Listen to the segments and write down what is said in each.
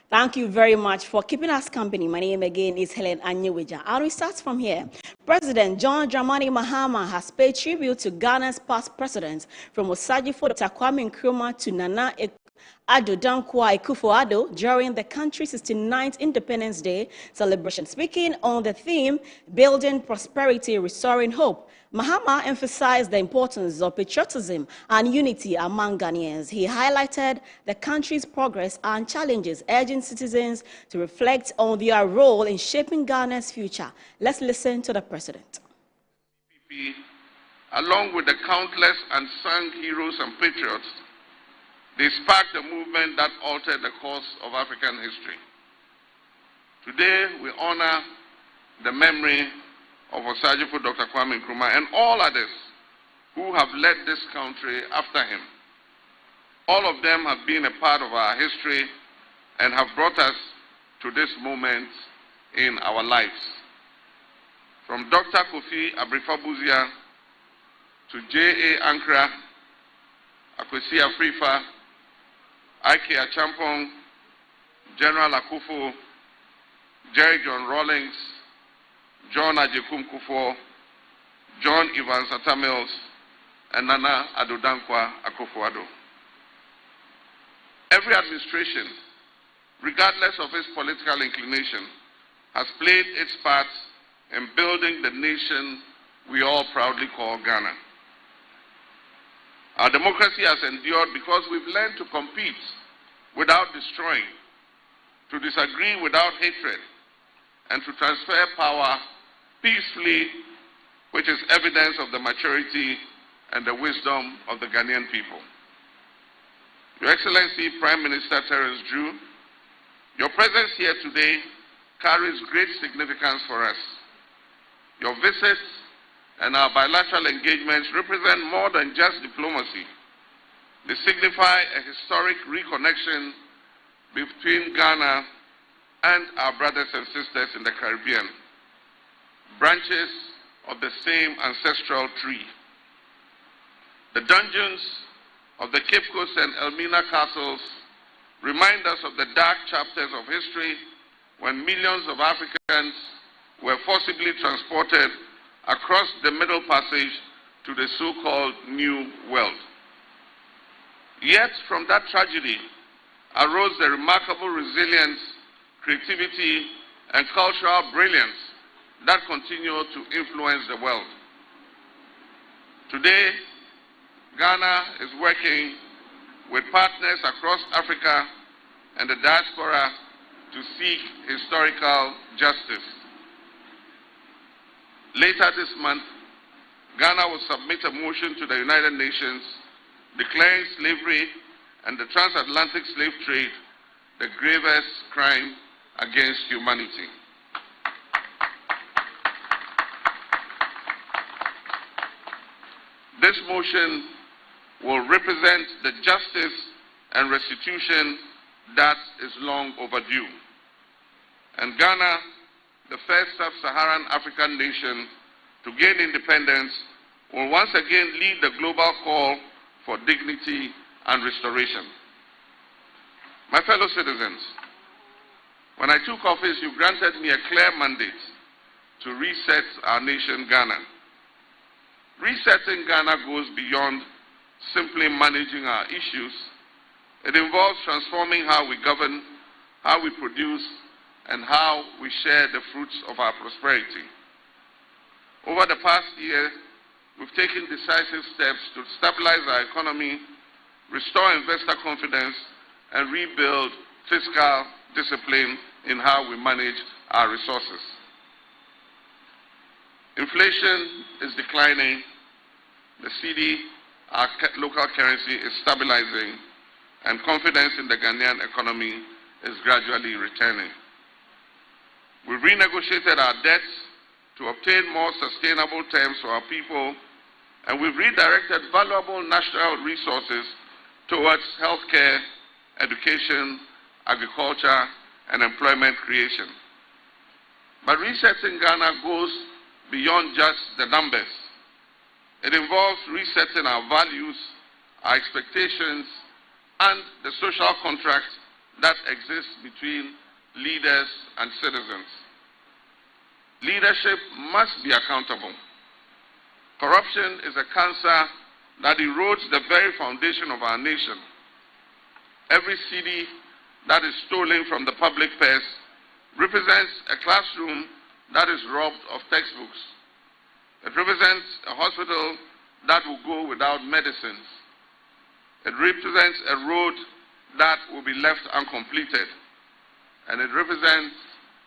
Thank you very much for keeping us company. My name again is Helen Anyeweja. And we start from here. President John Dramani Mahama has paid tribute to Ghana's past presidents, from Osajifo Dr. Kwame Nkrumah to Nana Addo Dankwa Akufo-Addo during the country's 69th Independence Day celebration. Speaking on the theme, Building Prosperity, Restoring Hope, Mahama emphasized the importance of patriotism and unity among Ghanaians. He highlighted the country's progress and challenges, urging citizens to reflect on their role in shaping Ghana's future. Let's listen to the president. Along with the countless unsung heroes and patriots, they sparked a movement that altered the course of African history. Today, we honor the memory of Osajifo Dr. Kwame Nkrumah and all others who have led this country after him. All of them have been a part of our history and have brought us to this moment in our lives. From Dr. Kofi Abrifabuzia to J.A. Nkrumah, Akwesi Afrifa, Ike Achampong, General Akufo, Jerry John Rawlings, John Ajekum Kufuor, John Evans Atta Mills, and Nana Addo Dankwa Akufo-Addo. Every administration, regardless of its political inclination, has played its part in building the nation we all proudly call Ghana. Our democracy has endured because we've learned to compete without destroying, to disagree without hatred, and to transfer power peacefully, which is evidence of the maturity and the wisdom of the Ghanaian people. Your Excellency Prime Minister Terence Drew, your presence here today carries great significance for us. Your visits and our bilateral engagements represent more than just diplomacy. They signify a historic reconnection between Ghana and our brothers and sisters in the Caribbean, branches of the same ancestral tree. The dungeons of the Cape Coast and Elmina castles remind us of the dark chapters of history when millions of Africans were forcibly transported across the Middle Passage to the so-called New World. Yet from that tragedy arose the remarkable resilience, creativity, and cultural brilliance that continue to influence the world. Today, Ghana is working with partners across Africa and the diaspora to seek historical justice. Later this month, Ghana will submit a motion to the United Nations declaring slavery and the transatlantic slave trade the gravest crime against humanity. This motion will represent the justice and restitution that is long overdue. And Ghana, the first sub-Saharan African nation to gain independence, will once again lead the global call for dignity and restoration. My fellow citizens, when I took office, you granted me a clear mandate to reset our nation, Ghana. Resetting Ghana goes beyond simply managing our issues. It involves transforming how we govern, how we produce, and how we share the fruits of our prosperity. Over the past year, we've taken decisive steps to stabilize our economy, restore investor confidence, and rebuild fiscal discipline in how we manage our resources. Inflation is declining, the cedi, our local currency, is stabilizing, and confidence in the Ghanaian economy is gradually returning. We've renegotiated our debts to obtain more sustainable terms for our people, and we've redirected valuable national resources towards healthcare, education, agriculture, and employment creation. But resetting Ghana goes beyond just the numbers. It involves resetting our values, our expectations, and the social contract that exists between leaders and citizens. Leadership must be accountable. Corruption is a cancer that erodes the very foundation of our nation. Every cedi that is stolen from the public purse represents a classroom that is robbed of textbooks. It represents a hospital that will go without medicines. It represents a road that will be left uncompleted. And it represents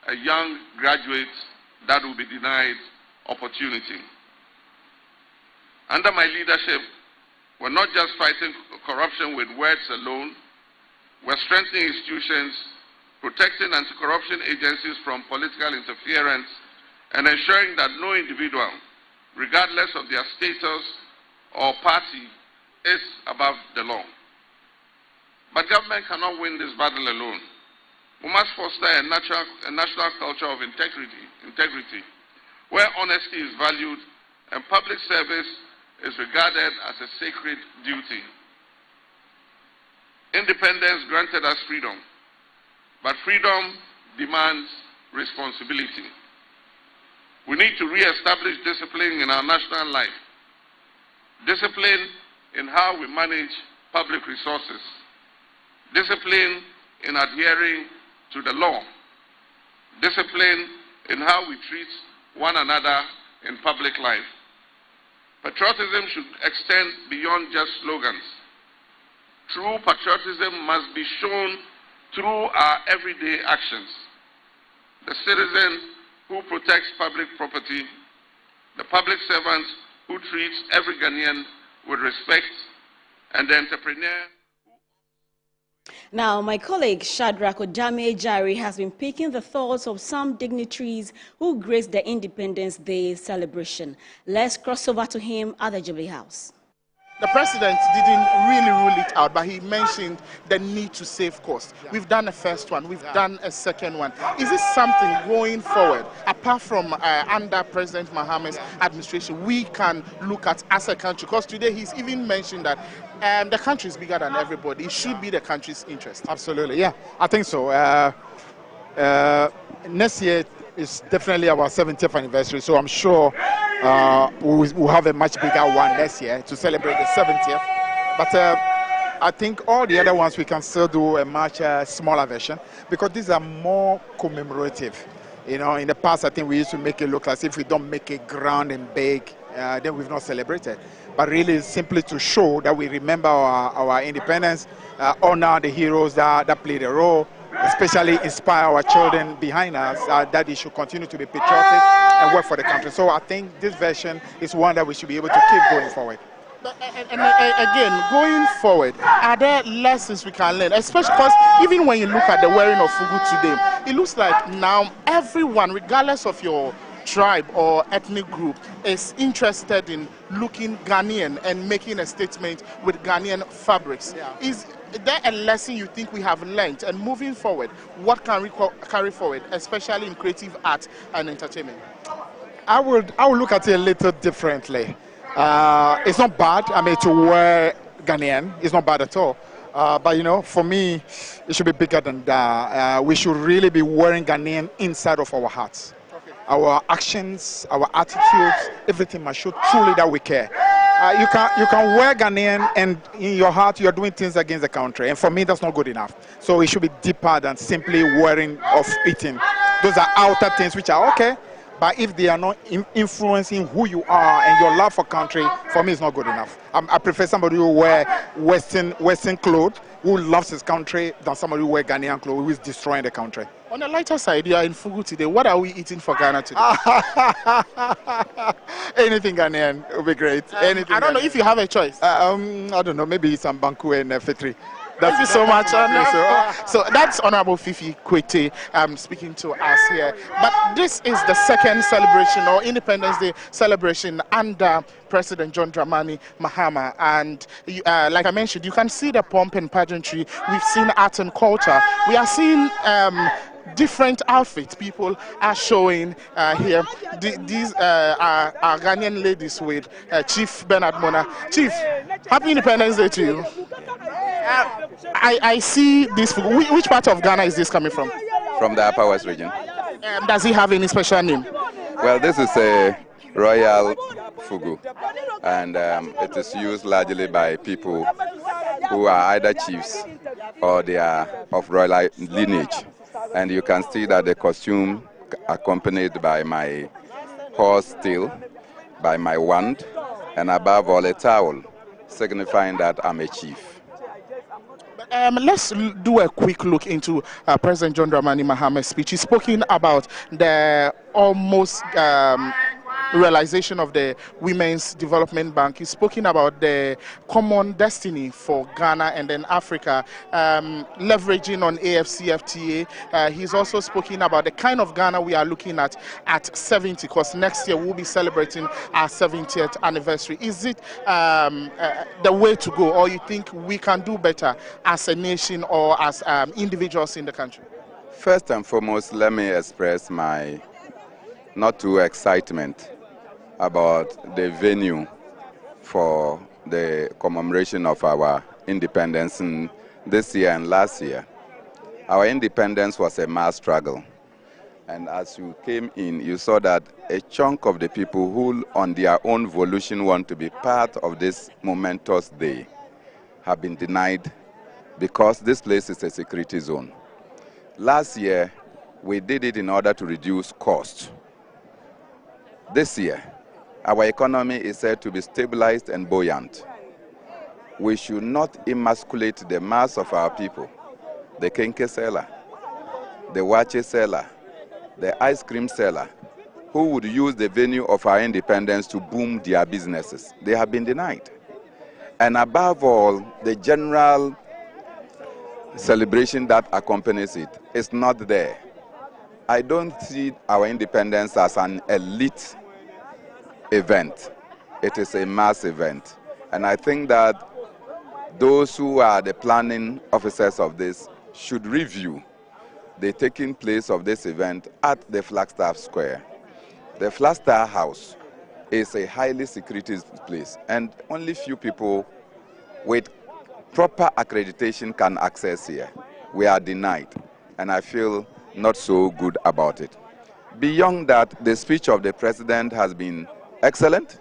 a young graduate that will be denied opportunity. Under my leadership, we're not just fighting corruption with words alone, we're strengthening institutions, protecting anti-corruption agencies from political interference, and ensuring that no individual, regardless of their status or party, is above the law. But government cannot win this battle alone. We must foster a national culture of integrity, where honesty is valued and public service is regarded as a sacred duty. Independence granted us freedom, but freedom demands responsibility. We need to re-establish discipline in our national life, discipline in how we manage public resources, discipline in adhering to the law, discipline in how we treat one another in public life. Patriotism should extend beyond just slogans. True patriotism must be shown through our everyday actions. The citizen who protects public property, the public servant who treats every Ghanaian with respect, and the entrepreneur. Now, my colleague Shadrach Ojame-Jari has been picking the thoughts of some dignitaries who graced the Independence Day celebration. Let's cross over to him at the Jubilee House. The president didn't really rule it out, but he mentioned the need to save costs. We've done a first one, we've done a second one. Is this something going forward, apart from under President Mahama's administration, we can look at as a country? Because today he's even mentioned that the country is bigger than everybody. It should be the country's interest. Absolutely, yeah, I think so. Next year is definitely our 70th anniversary, so I'm sure we'll have a much bigger one next year to celebrate the 70th. But I think all the other ones we can still do a much smaller version, because these are more commemorative. You know, in the past, I think we used to make it look as if we don't make it grand and big, then we've not celebrated. But really, it's simply to show that we remember our independence, honor the heroes that played a role, especially inspire our children behind us that they should continue to be patriotic and work for the country. So I think this version is one that we should be able to keep going forward. And again, going forward, are there lessons we can learn? Especially because even when you look at the wearing of Fugu today, it looks like now everyone, regardless of your tribe or ethnic group, is interested in looking Ghanaian and making a statement with Ghanaian fabrics. Yeah. Is there a lesson you think we have learned, and moving forward, what can we carry forward, especially in creative art and entertainment? I would look at it a little differently. It's not bad, I mean, to wear Ghanaian, it's not bad at all. But you know, for me, it should be bigger than that. We should really be wearing Ghanaian inside of our hearts. Okay. Our actions, our attitudes, everything must show truly that we care. You can wear Ghanaian and in your heart you're doing things against the country, and for me that's not good enough. So it should be deeper than simply wearing or fitting. Those are outer things which are okay, but if they are not influencing who you are and your love for country, for me it's not good enough. I prefer somebody who wear Western clothes, who loves his country, than somebody who wear Ghanaian clothes, who is destroying the country. On the lighter side, you are in Fugu today. What are we eating for Ghana today? Anything Ghanaian will be great. Anything I don't know if you have a choice. I don't know, maybe some banku and fitri. Thank you so much. So that's Honorable Fifi Kwete speaking to us here. But this is the second celebration or Independence Day celebration under President John Dramani Mahama. And like I mentioned, you can see the pomp and pageantry. We've seen art and culture. We are seeing different outfits people are showing here. These are Ghanaian ladies with Chief Bernard Mona. Chief, happy Independence Day to you. I see this. Which part of Ghana is this coming from? From the Upper West region. Does it have any special name? Well, this is a royal Fugu, and it is used largely by people who are either chiefs or they are of royal lineage. And you can see that the costume accompanied by my horse tail, by my wand, and above all a towel, signifying that I'm a chief. Let's do a quick look into President John Dramani Mahama's speech. He's spoken about the almost realization of the Women's Development Bank. He's spoken about the common destiny for Ghana and then Africa, leveraging on AFCFTA. He's also spoken about the kind of Ghana we are looking at 70, because next year we'll be celebrating our 70th anniversary. Is it the way to go, or you think we can do better as a nation or as individuals in the country? First and foremost, let me express my not too excitement about the venue for the commemoration of our independence this year and last year. Our independence was a mass struggle. And as you came in, you saw that a chunk of the people who on their own volition want to be part of this momentous day have been denied because this place is a security zone. Last year, we did it in order to reduce costs. This year, our economy is said to be stabilized and buoyant. We should not emasculate the mass of our people, the kenke seller, the wache seller, the ice cream seller, who would use the venue of our independence to boom their businesses. They have been denied. And above all, the general celebration that accompanies it is not there. I don't see our independence as an elite event. It is a mass event. And I think that those who are the planning officers of this should review the taking place of this event at the Flagstaff Square. The Flagstaff House is a highly secretive place, and only few people with proper accreditation can access here. We are denied, and I feel not so good about it. Beyond that, the speech of the president has been excellent.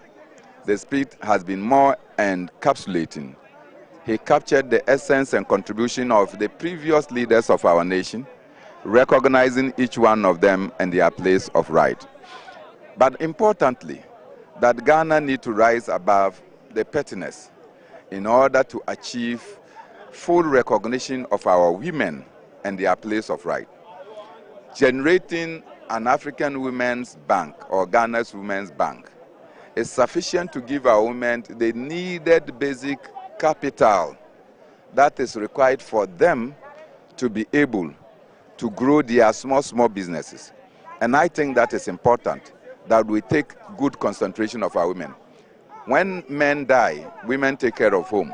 The speech has been more encapsulating. He captured the essence and contribution of the previous leaders of our nation, recognizing each one of them and their place of right. But importantly, that Ghana need to rise above the pettiness in order to achieve full recognition of our women and their place of right. Generating an African Women's Bank or Ghana's Women's Bank is sufficient to give our women the needed basic capital that is required for them to be able to grow their small businesses. And I think that is important, that we take good concentration of our women. When men die, women take care of home.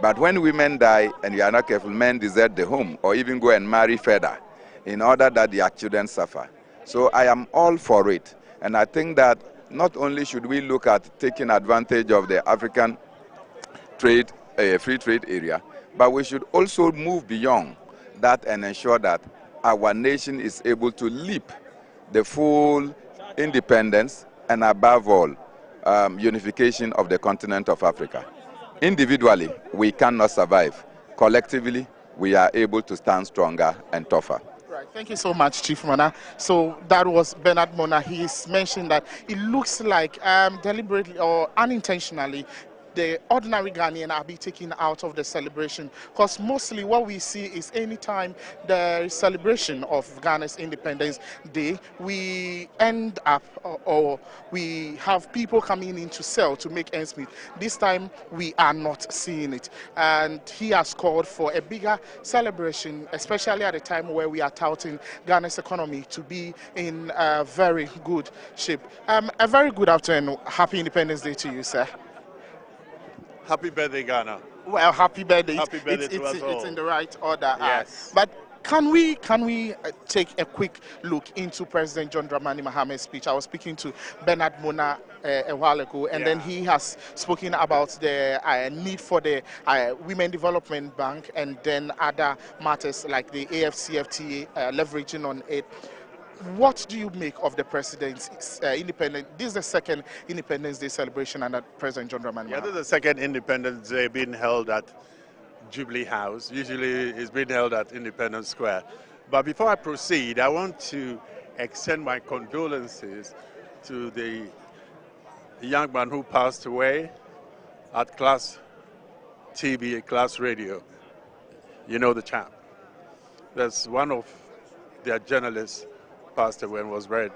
But when women die and you are not careful, men desert the home or even go and marry further in order that their children suffer. So I am all for it. And I think that not only should we look at taking advantage of the African trade, free trade area, but we should also move beyond that and ensure that our nation is able to leap the full independence and above all, unification of the continent of Africa. Individually, we cannot survive. Collectively, we are able to stand stronger and tougher. Right. Thank you so much, Chief Mona. So that was Bernard Mona. He's mentioned that it looks like deliberately or unintentionally the ordinary Ghanaian are being taken out of the celebration, because mostly what we see is anytime the celebration of Ghana's Independence Day, we end up or we have people coming in to sell to make ends meet. This time we are not seeing it, and he has called for a bigger celebration, especially at a time where we are touting Ghana's economy to be in very good shape. A very good afternoon. Happy Independence Day to you, sir. Happy birthday, Ghana. Well, happy birthday. Happy birthday to us all. It's in the right order. Yes. But Can we take a quick look into President John Dramani Mahama's speech? I was speaking to Bernard Mona a while ago, and then he has spoken about the need for the Women Development Bank and then other matters like the AFCFTA leveraging on it. What do you make of the president's independence? This is the second Independence Day celebration under President John Dramani Mahama. Yeah, this is the second Independence Day being held at Jubilee House. Usually it's been held at Independence Square. But before I proceed, I want to extend my condolences to the young man who passed away at Class TV, Class Radio. You know the chap. That's one of their journalists passed away and was buried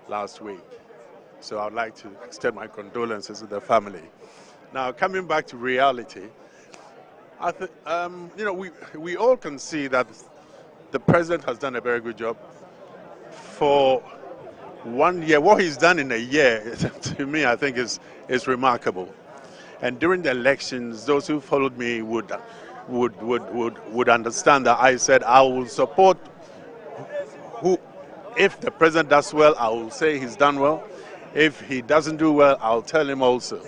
last week. So I'd like to extend my condolences to the family. Now, coming back to reality, you know, we all can see that the president has done a very good job. For 1 year, what he's done in a year, to me, I think is remarkable. And during the elections, those who followed me would understand that I said I will support who. If the president does well, I will say he's done well. If he doesn't do well, I'll tell him also.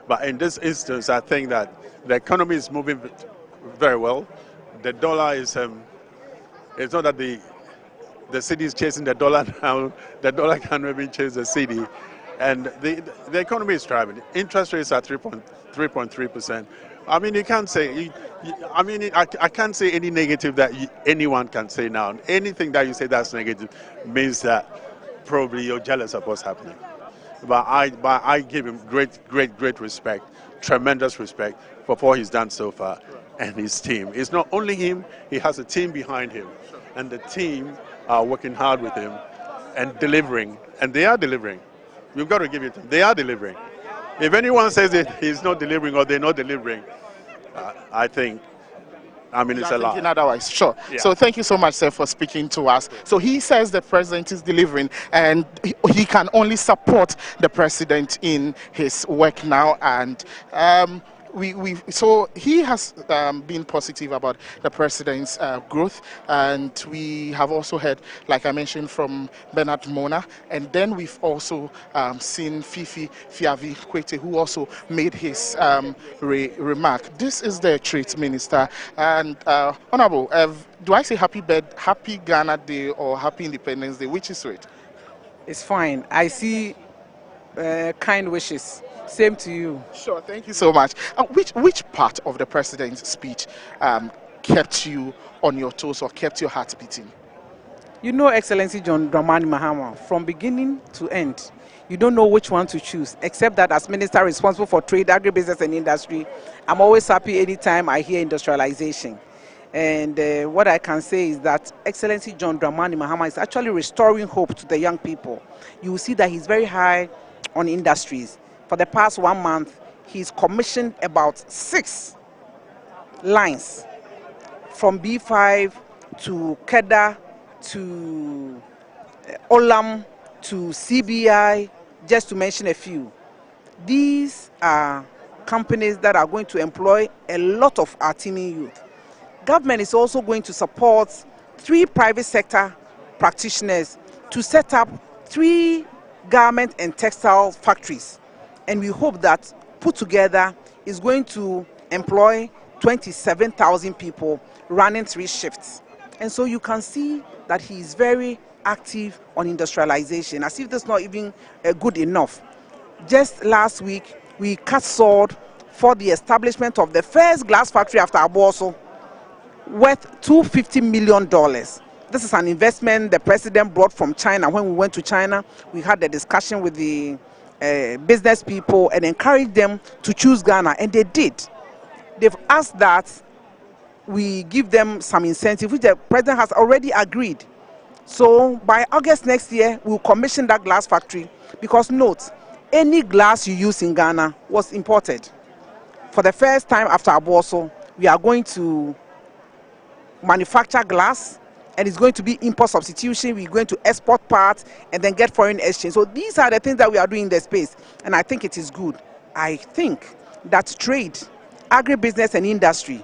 But in this instance, I think that the economy is moving very well. The dollar is, it's not that the city is chasing the dollar now. The dollar can't even chase the city. And the economy is thriving. Interest rates are 3.3%. I mean, you can't say, I can't say any negative that anyone can say now. Anything that you say that's negative means that probably you're jealous of what's happening. But I give him great respect, tremendous respect for what he's done so far and his team. It's not only him, he has a team behind him. And the team are working hard with him and delivering. And they are delivering. We've got to give it to them. They are delivering. If anyone says that he's not delivering or they're not delivering, I think, it's a lie. Otherwise, sure. Yeah. So thank you so much, sir, for speaking to us. So he says the president is delivering, and he can only support the president in his work now. And so he has been positive about the president's growth, and we have also heard, like I mentioned, from Bernard Mona, and then we've also seen Fifi Fiavi Kwete, who also made his remark. This is the Trade Minister, and Honorable, do I say happy Ghana Day or Happy Independence Day? Which is it? It's fine. I see kind wishes. Same to you. Sure, thank you so much. Which part of the president's speech kept you on your toes or kept your heart beating? You know, Excellency John Dramani Mahama, from beginning to end, you don't know which one to choose, except that as minister responsible for trade, agribusiness and industry, I'm always happy anytime I hear industrialization. And what I can say is that Excellency John Dramani Mahama is actually restoring hope to the young people. You will see that he's very high on industries. For the past 1 month, he's commissioned about 6 lines from B5 to Keda to Olam to CBI, just to mention a few. These are companies that are going to employ a lot of our teeming youth. Government is also going to support 3 private sector practitioners to set up 3 garment and textile factories. And we hope that put together is going to employ 27,000 people running 3 shifts. And so you can see that he is very active on industrialization, as if that's not even good enough. Just last week, we cut sword for the establishment of the first glass factory after Aboso, worth $250 million. This is an investment the president brought from China. When we went to China, we had a discussion with the business people and encouraged them to choose Ghana, and they did. They've asked that we give them some incentive, which the president has already agreed. So by August next year, we'll commission that glass factory, because note, any glass you use in Ghana was imported. For the first time after Aboso, we are going to manufacture glass, and it's going to be import substitution. We're going to export parts and then get foreign exchange. So these are the things that we are doing in the space, and I think it is good. I think that trade, agribusiness and industry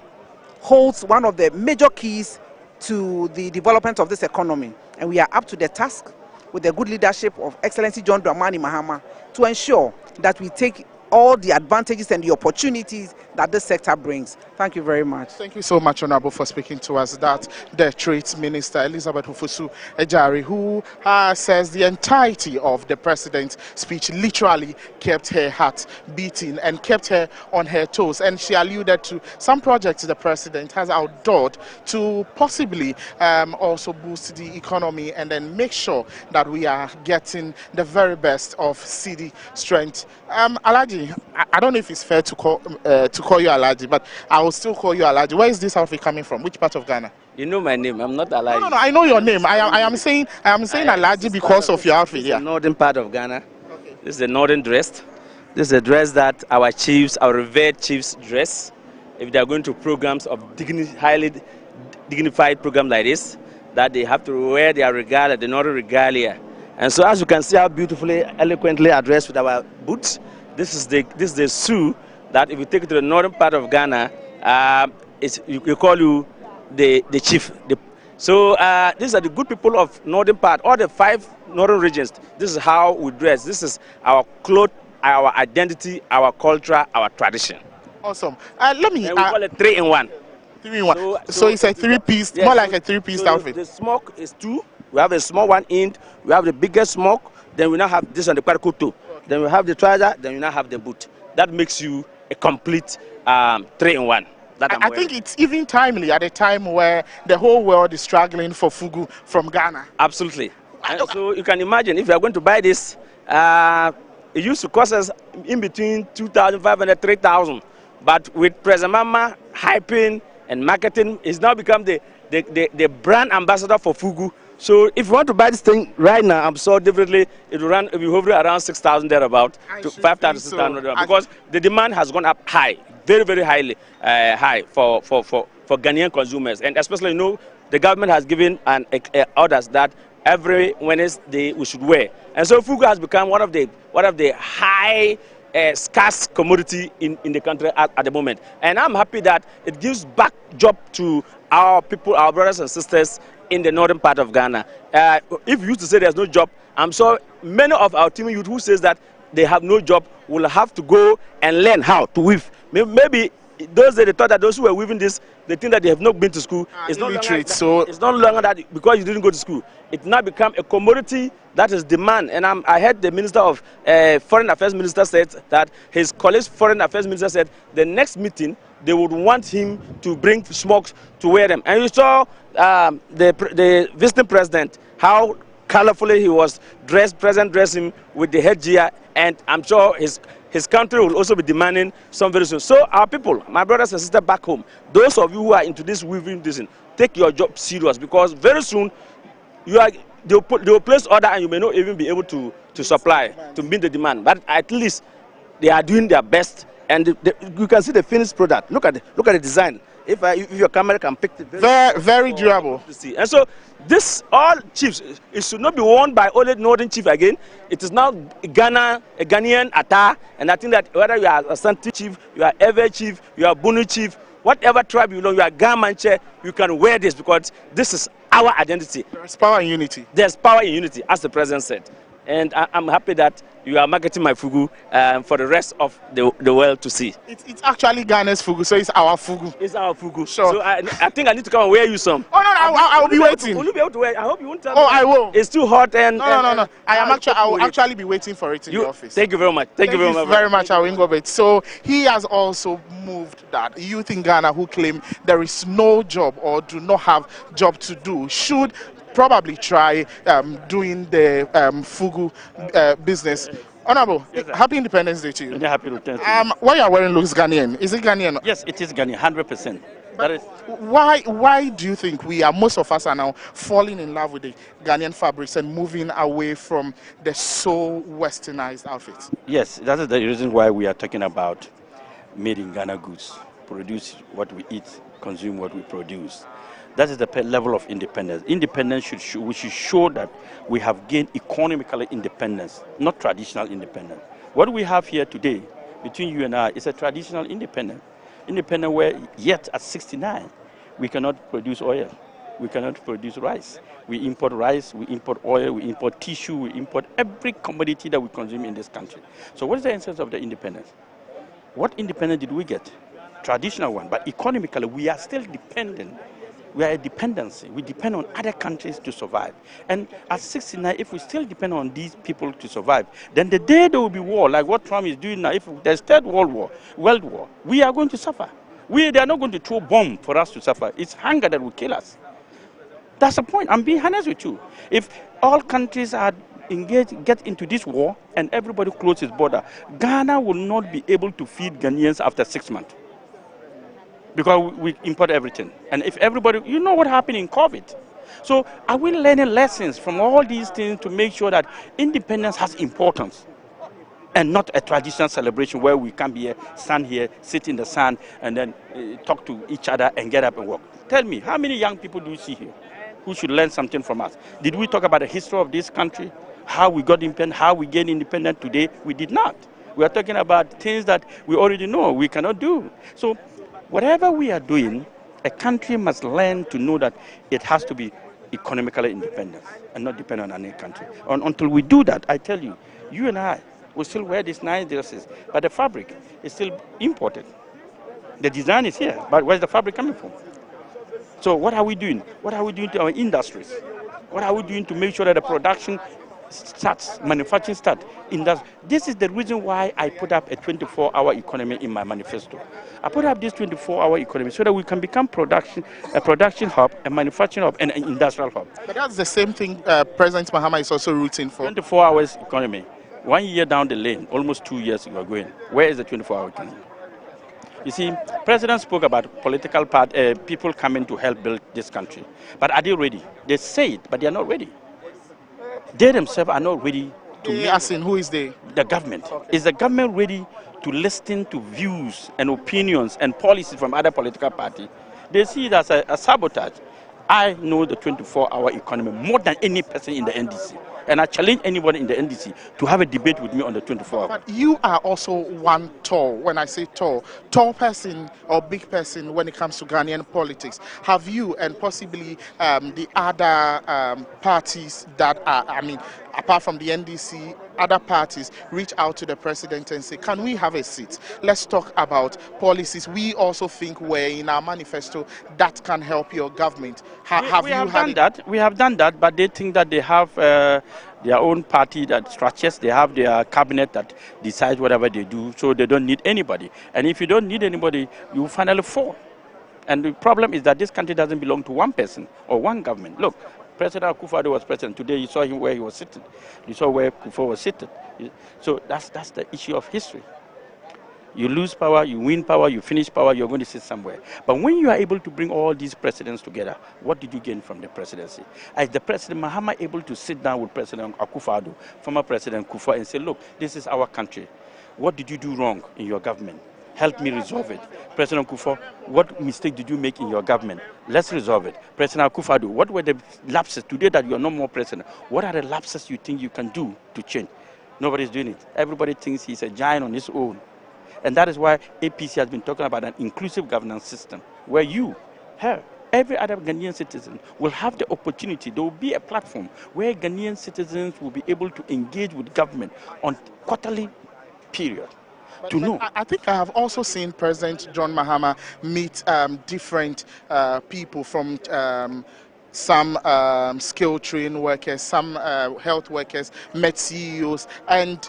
holds one of the major keys to the development of this economy. And we are up to the task with the good leadership of Excellency John Dramani Mahama to ensure that we take all the advantages and the opportunities that this sector brings. Thank you very much. Thank you so much, Honorable, for speaking to us. That the Trade Minister, Elizabeth Ofosu-Ejari, who says the entirety of the president's speech literally kept her heart beating and kept her on her toes. And she alluded to some projects the president has outdoored to possibly also boost the economy and then make sure that we are getting the very best of city strength. Alaji, I don't know if it's fair to call you Alaji, but I will still call you Alaji. Where is this outfit coming from? Which part of Ghana? You know my name. I'm not Alaji. No. I know your name. I am saying Alaji because of your outfit. Yeah. The northern part of Ghana. Okay. This is the northern dress. This is the dress that our chiefs, our revered chiefs dress. If they are going to programs of highly dignified program like this, that they have to wear their regalia, the northern regalia. And so, as you can see, how beautifully, eloquently addressed with our boots. This is the shoe that if you take it to the northern part of Ghana, we call you the chief. So these are the good people of northern part, all the 5 northern regions. This is how we dress. This is our clothes, our identity, our culture, our tradition. Awesome. Let me. And we call it 3-in-1. 3-in-1. So it's a 3-piece, yes, more like a 3-piece outfit. The smoke is 2. We have a small one in. We have the biggest smoke. Then we now have this on the Parakutu. Okay. Then we have the trouser. Then we now have the boot. That makes you a complete 3-in-1. I think it's even timely at a time where the whole world is struggling for Fugu from Ghana. Absolutely. And so you can imagine if you are going to buy this, it used to cost us in between 2,500, 3,000. But with President Mama hyping and marketing, it's now become the brand ambassador for Fugu. So if you want to buy this thing right now, I'm sure definitely it will be hovering around 6,000 thereabout to 5,000, 6,000 because the demand has gone up high, very, very highly high for Ghanaian consumers. And especially, the government has given orders that every Wednesday we should wear. And so Fugu has become one of the high scarce commodity in the country at the moment. And I'm happy that it gives back job to our people, our brothers and sisters in the northern part of Ghana. If you used to say there's no job, I'm sure many of our team youth who says that they have no job will have to go and learn how to weave. Maybe those they thought that those who were weaving this, they think that they have not been to school. It's not longer that because you didn't go to school. It now become a commodity that is demand. And I heard the Minister of Foreign Affairs Minister said that his colleague's Foreign Affairs Minister said the next meeting they would want him to bring smokes to wear them. And you saw the visiting president, how colorfully he was dressed, dressing with the headgear, and I'm sure his country will also be demanding some very soon. So our people, my brothers and sisters back home, those of you who are into this weaving business, take your job serious because very soon they will place order and you may not even be able to supply, to meet the demand. But at least they are doing their best, and you can see the finished product. Look at the design. If your camera can pick it, very durable. To see. And so this all chiefs, it should not be worn by only northern chief again. It is now a Ghanaian attire, and I think that whether you are a Asante chief, you are Ewe chief, you are Bunu chief, whatever tribe you belong, you are Gamanche, you can wear this because this is our identity. There's power in unity. There's power in unity, as the president said. And I'm happy that you are marketing my Fugu for the rest of the world to see. It's actually Ghana's Fugu, so it's our Fugu. It's our Fugu. Sure. So I think I need to come and wear you some. Oh, no, I'll be waiting. Will you be able to wear? I hope you won't tell me. Oh, I will. It's too hot and... No. I will actually be waiting for it in the office. Thank you very much. Thank you very much, Awingobet. So he has also moved that youth in Ghana who claim there is no job or do not have job to do should probably try doing the Fugu business. Honorable, yes, happy Independence Day to you. Happy Independence Day. What you are wearing looks Ghanaian. Is it Ghanaian? Yes, it is Ghanaian, 100%. That is. Why do you think most of us are now falling in love with the Ghanaian fabrics and moving away from the so westernized outfits? Yes, that is the reason why we are talking about made in Ghana goods. Produce what we eat, consume what we produce. That is the level of independence. Independence we should show that we have gained economical independence, not traditional independence. What we have here today between you and I is a traditional independence. Independent where yet at 69 we cannot produce oil. we cannot produce rice. We import rice, we import oil, we import tissue, we import every commodity that we consume in this country. So what is the essence of the independence? What independence did we get? Traditional one, but economically we are still dependent. We are a dependency. We depend on other countries to survive. And at 69, if we still depend on these people to survive, then the day there will be war, like what Trump is doing now, if there's third world war, we are going to suffer. They are not going to throw a bomb for us to suffer. It's hunger that will kill us. That's the point. I'm being honest with you. If all countries are engaged, get into this war, and everybody closes its border, Ghana will not be able to feed Ghanaians after 6 months. Because we import everything. And if everybody, you know what happened in COVID. So are we learning lessons from all these things to make sure that independence has importance and not a traditional celebration where we can be here, stand here, sit in the sun, and then talk to each other and get up and work? Tell me, how many young people do you see here who should learn something from us? Did we talk about the history of this country, how we got independent, how we gained independent today? We did not. We are talking about things that we already know we cannot do. So whatever we are doing, a country must learn to know that it has to be economically independent and not depend on any country. Until we do that, I tell you, you and I will still wear these nice dresses, but the fabric is still imported. The design is here, but where's the fabric coming from? So what are we doing? What are we doing to our industries? What are we doing to make sure that the production starts, manufacturing starts? This is the reason why I put up a 24-hour economy in my manifesto. I put up this 24-hour economy so that we can become a production hub, a manufacturing hub, and an industrial hub. But that's the same thing President Mahama is also rooting for. 24 hours economy. 1 year down the lane, almost 2 years we are going. Where is the 24-hour economy? You see, President spoke about political people coming to help build this country. But are they ready? They say it, but they are not ready. They themselves are not ready to make... As in, who is they? The government. Okay. Is the government ready to listen to views and opinions and policies from other political parties? They see it as a sabotage. I know the 24-hour economy more than any person in the NDC. And I challenge anybody in the NDC to have a debate with me on the 24 hours. But you are also one tall, when I say tall person or big person when it comes to Ghanaian politics. Have you and possibly the other parties that are, apart from the NDC, other parties reach out to the president and say, can we have a seat? Let's talk about policies we also think were in our manifesto that can help your government. We have done that, but they think that they have their own party that structures, they have their cabinet that decides whatever they do, so they don't need anybody. And if you don't need anybody, you finally fall. And the problem is that this country doesn't belong to one person or one government. Look, President Akufo-Addo was president. Today you saw him where he was sitting. You saw where Kufuor was sitting. So that's the issue of history. You lose power, you win power, you finish power, you're going to sit somewhere. But when you are able to bring all these presidents together, what did you gain from the presidency? Is the President Mahama able to sit down with President Akufo-Addo, former President Kufuor, and say, look, this is our country. What did you do wrong in your government? Help me resolve it. President Kufuor, what mistake did you make in your government? Let's resolve it. President Akufo-Addo, what were the lapses today that you are no more president? What are the lapses you think you can do to change? Nobody's doing it. Everybody thinks he's a giant on his own. And that is why APC has been talking about an inclusive governance system where you, her, every other Ghanaian citizen will have the opportunity. There will be a platform where Ghanaian citizens will be able to engage with government on quarterly period. I think I have also seen President John Mahama meet different people from some skilled trained workers, some health workers, met CEOs, and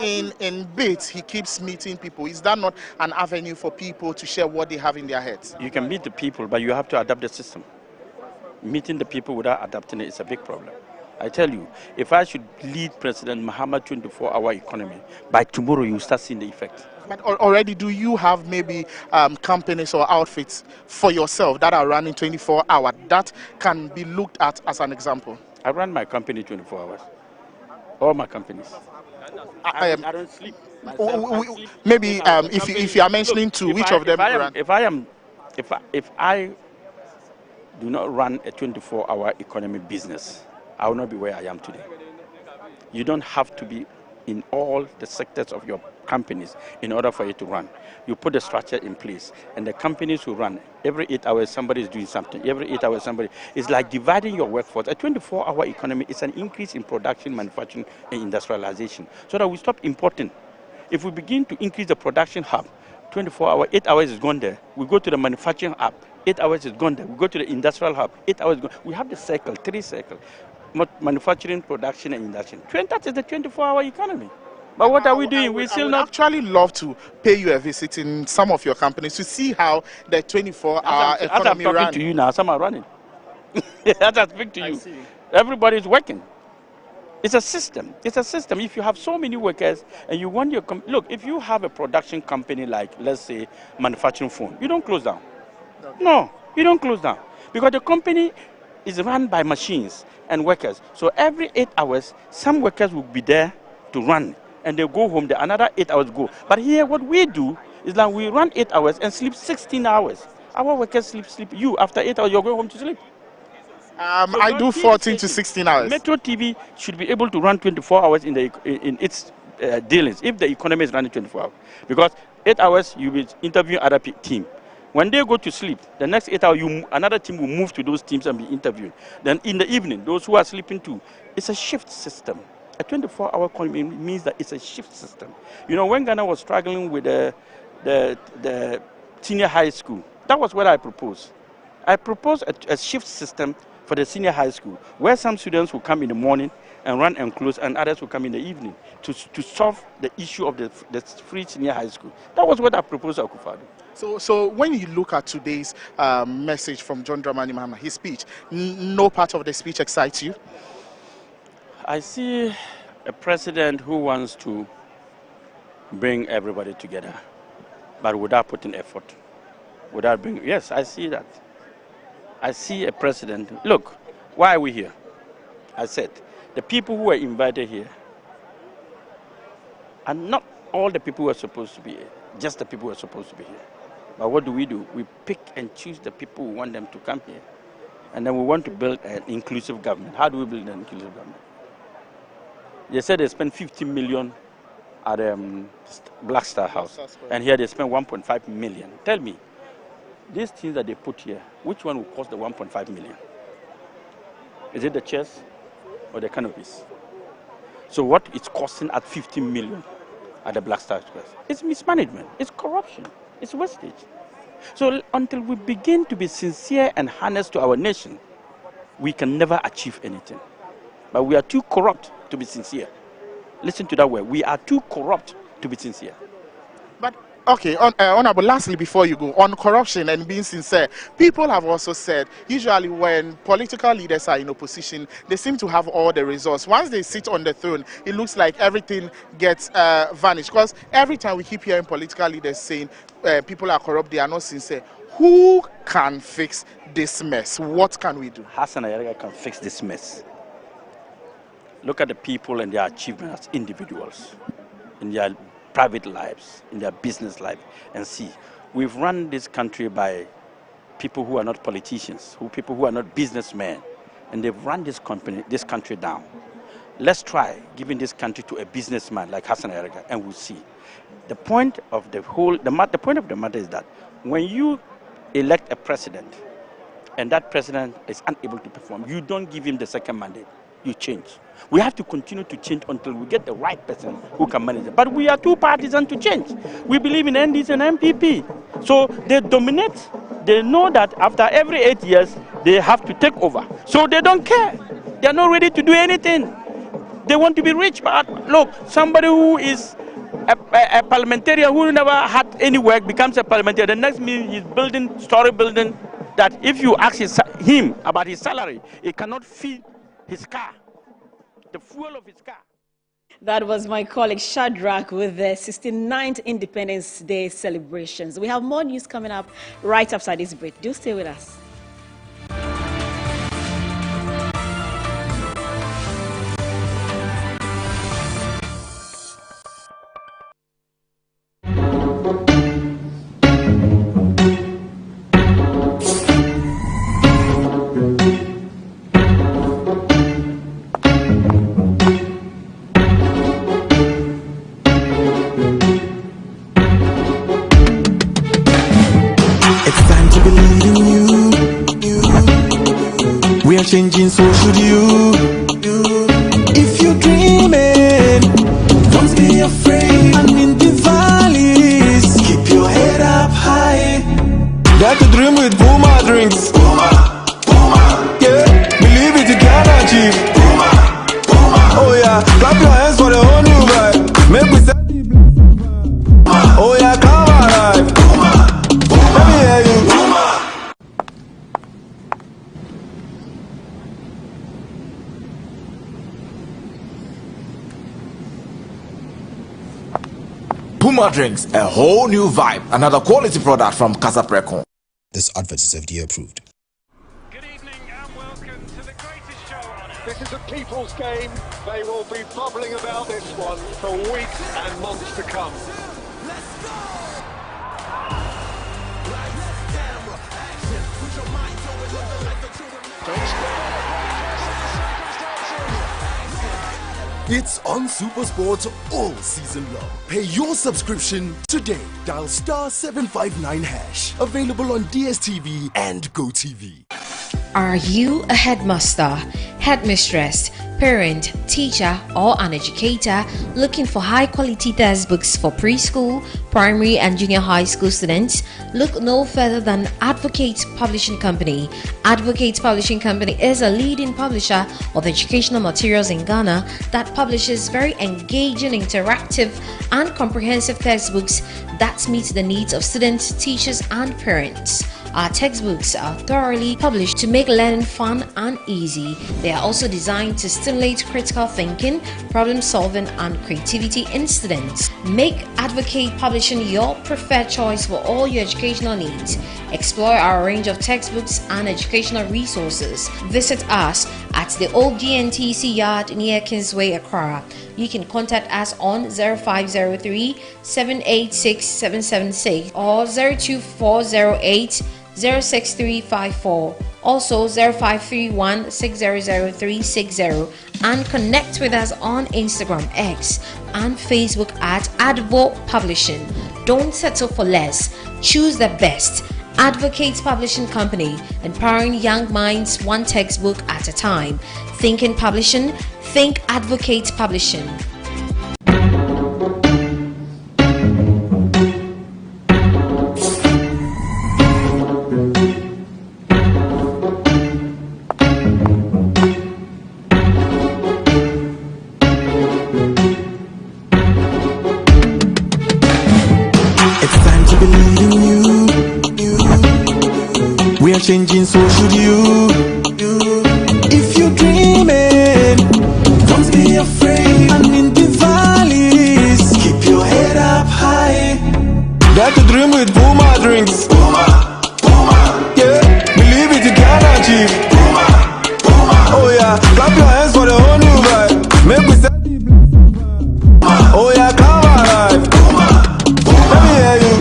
in bits he keeps meeting people. Is that not an avenue for people to share what they have in their heads? You can meet the people, but you have to adapt the system. Meeting the people without adapting it is a big problem. I tell you, if I should lead President Mahama 24-hour economy, by tomorrow you start seeing the effect. But already, do you have maybe companies or outfits for yourself that are running 24 hours that can be looked at as an example? I run my company 24 hours. All my companies. I don't sleep. Maybe if you are mentioning two, which of them run? If I do not run a 24-hour economy business, I will not be where I am today. You don't have to be in all the sectors of your companies in order for it to run. You put the structure in place, and the companies will run. Every 8 hours, somebody is doing something. Every 8 hours, somebody. It's like dividing your workforce. A 24-hour economy is an increase in production, manufacturing, and industrialization, so that we stop importing. If we begin to increase the production hub, 24 hours, 8 hours is gone there. We go to the manufacturing hub, 8 hours is gone there. We go to the industrial hub, 8 hours is gone. We have the cycle, 3 cycles. Manufacturing, production, and induction. That is the 24-hour economy. But what are we doing? We still not. Actually love to pay you a visit in some of your companies to see how the 24-hour economy runs. As I'm talking to you now, some are running. As I speak to you, everybody is working. It's a system. It's a system. If you have so many workers and you want your look, if you have a production company like, let's say, manufacturing phone, you don't close down. No, you don't close down because the company is run by machines and workers. So every 8 hours, some workers will be there to run. And they go home, another 8 hours go. But here, what we do is that we run 8 hours and sleep 16 hours. Our workers sleep. You, after 8 hours, you're going home to sleep. So I do 14 to 16 hours. Metro TV should be able to run 24 hours in its dealings, if the economy is running 24 hours. Because 8 hours, you will interview other team. When they go to sleep, the next 8 hours, another team will move to those teams and be interviewed. Then in the evening, those who are sleeping too, it's a shift system. A 24-hour economy means that it's a shift system. You know, when Ghana was struggling with the senior high school, that was what I proposed. I proposed a shift system for the senior high school, where some students will come in the morning and run and close, and others will come in the evening to solve the issue of the free senior high school. That was what I proposed to Akufo-Addo. So when you look at today's message from John Dramani Mahama, his speech, no part of the speech excites you? I see a president who wants to bring everybody together, but without putting effort. Yes, I see that. I see a president. Look, why are we here? I said, the people who were invited here are not all the people who are supposed to be here, just the people who are supposed to be here. But what do? We pick and choose the people who want them to come here. And then we want to build an inclusive government. How do we build an inclusive government? They said they spent 50 million at Black Star House, and here they spent 1.5 million. Tell me, these things that they put here, which one will cost the 1.5 million? Is it the chairs or the canopies? So what it's costing at 50 million at the Black Star Express? It's mismanagement, it's corruption, it's wastage. So until we begin to be sincere and honest to our nation, we can never achieve anything. But we are too corrupt to be sincere. Listen to that word. We are too corrupt to be sincere. But, okay, Honorable, lastly, before you go, on corruption and being sincere, people have also said, usually when political leaders are in opposition, they seem to have all the resources. Once they sit on the throne, it looks like everything gets vanished. Because every time we keep hearing political leaders saying people are corrupt, they are not sincere. Who can fix this mess? What can we do? Hassan Ayariga can fix this mess. Look at the people and their achievements as individuals, in their private lives, in their business life, and see. We've run this country by people who are not politicians, people who are not businessmen, and they've run this country down. Let's try giving this country to a businessman like Hassan Ayariga, and we'll see. The point of the point of the matter is that when you elect a president, and that president is unable to perform, you don't give him the second mandate. You change. We have to continue to change until we get the right person who can manage it. But we are too partisan to change. We believe in NDC and MPP. So they dominate. They know that after every 8 years, they have to take over. So they don't care. They are not ready to do anything. They want to be rich. But look, somebody who is a parliamentarian who never had any work becomes a parliamentarian. The next minute he's building story building that if you ask him about his salary, he cannot feed his car, the fuel of his car. That was my colleague Shadrach with the 69th Independence Day celebrations. We have more news coming up right after this break. Do stay with us. changing, so should you. If you're dreaming, don't be afraid. I'm in the valleys. Keep your head up high. Dare to dream with Puma drinks. Yeah, believe it, you can achieve. Oh yeah, clap your hands for the whole new vibe. Make we set the bliss. Oh yeah, come alive. Let me hear you. Puma drinks, a whole new vibe. Another quality product from Casa Precon. This advert is FDA approved. Good evening and welcome to the greatest show on earth. This is a people's game. They will be bubbling about this one for weeks and months to come. Let's go! Lights, camera, action. Put your mind to it, let the light that you remember. It's on SuperSport all season long. Pay your subscription today. Dial *759#. Available on DSTV and GoTV. Are you a headmaster, headmistress, parent, teacher, or an educator looking for high-quality textbooks for preschool, primary, and junior high school students? Look no further than Advocate Publishing Company. Advocate Publishing Company is a leading publisher of educational materials in Ghana that publishes very engaging, interactive, and comprehensive textbooks that meet the needs of students, teachers, and parents. Our textbooks are thoroughly published to make learning fun and easy. They are also designed to stimulate critical thinking, problem solving, and creativity in students. Make Advocate Publishing your preferred choice for all your educational needs. Explore our range of textbooks and educational resources. Visit us at the old GNTC yard near Kingsway, Accra. You can contact us on 0503 786 776 or 02408 06354, also 0531 600360, and connect with us on Instagram, X, and Facebook at Advo Publishing. Don't settle for less. Choose the best. Advocate Publishing Company, empowering young minds one textbook at a time. Thinking publishing, think Advocate Publishing. Changing, so should you. If you're dreaming, don't be afraid. I'm in the valleys. Keep your head up high. Dare to dream with Puma drinks. Yeah, believe it, you can achieve. Oh yeah, clap your hands for the whole new vibe. Make we set the bliss. Oh yeah, come alive. Let me hear you.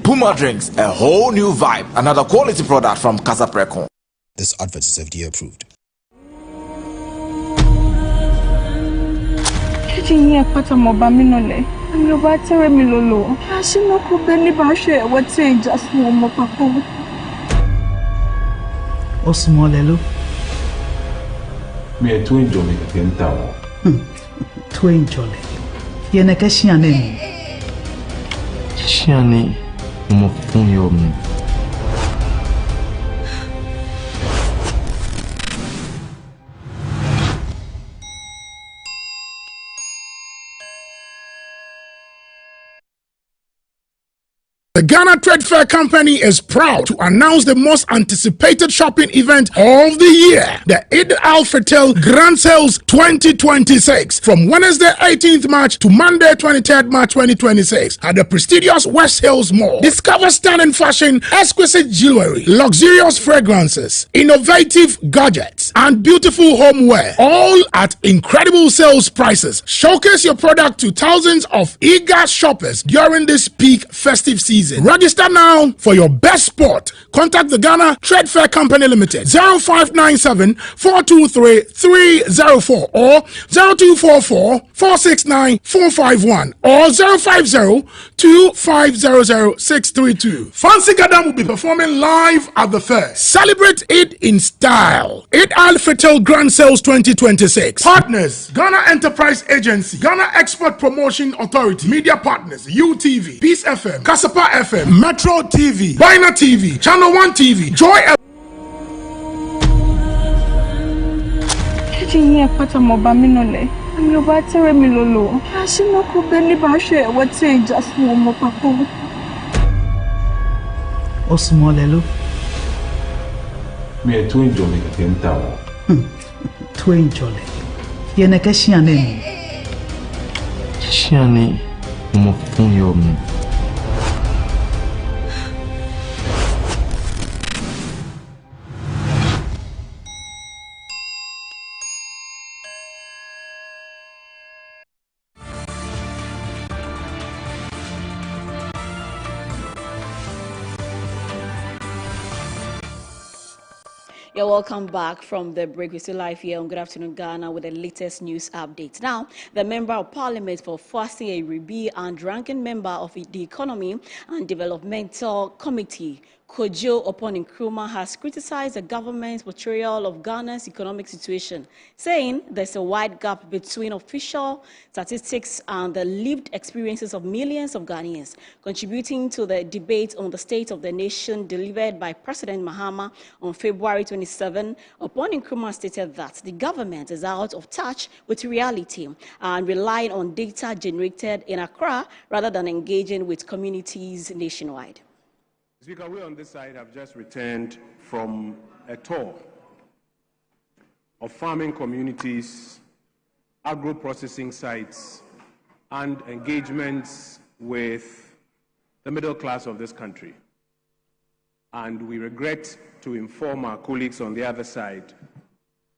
Puma drinks, a whole new vibe. Another quality product from Casa Precon. This advert is FDA approved. Osmolelo. Me a twin jolly again town. Twin jolly. Yenekeshiane. Shiani. The Ghana Trade Fair Company is proud to announce the most anticipated shopping event of the year, the Eid al-Fitr Grand Sales 2026, from Wednesday 18th March to Monday 23rd March 2026 at the prestigious West Hills Mall. Discover stunning fashion, exquisite jewelry, luxurious fragrances, innovative gadgets, and beautiful homeware, all at incredible sales prices. Showcase your product to thousands of eager shoppers during this peak festive season. Register now for your best spot. Contact the Ghana Trade Fair Company Limited 0597 423 304 or 0244 469-451 or 050-2500-632. Fancy Gadam will be performing live at the fair. Celebrate it in style. Eid al-Fitr Grand Sales 2026. Partners: Ghana Enterprise Agency, Ghana Export Promotion Authority. Media partners: UTV, Peace FM, Kasapa FM, Metro TV, Bina TV, Channel 1 TV, Joy FM. Osmolelo. Me to enjoy me kenta. To enjoy. Yene kashiane. Shiane mo fun yo mi. You're welcome back from the break. We're still live here on Good Afternoon Ghana with the latest news updates. Now, the Member of Parliament for Fuasi Ribi and ranking member of the Economy and Developmental Committee, Kojo upon Nkrumah, has criticized the government's portrayal of Ghana's economic situation, saying there's a wide gap between official statistics and the lived experiences of millions of Ghanaians. Contributing to the debate on the state of the nation delivered by President Mahama on February 27, upon Nkrumah stated that the government is out of touch with reality and relying on data generated in Accra rather than engaging with communities nationwide. Speaker, we on this side have just returned from a tour of farming communities, agro-processing sites, and engagements with the middle class of this country. And we regret to inform our colleagues on the other side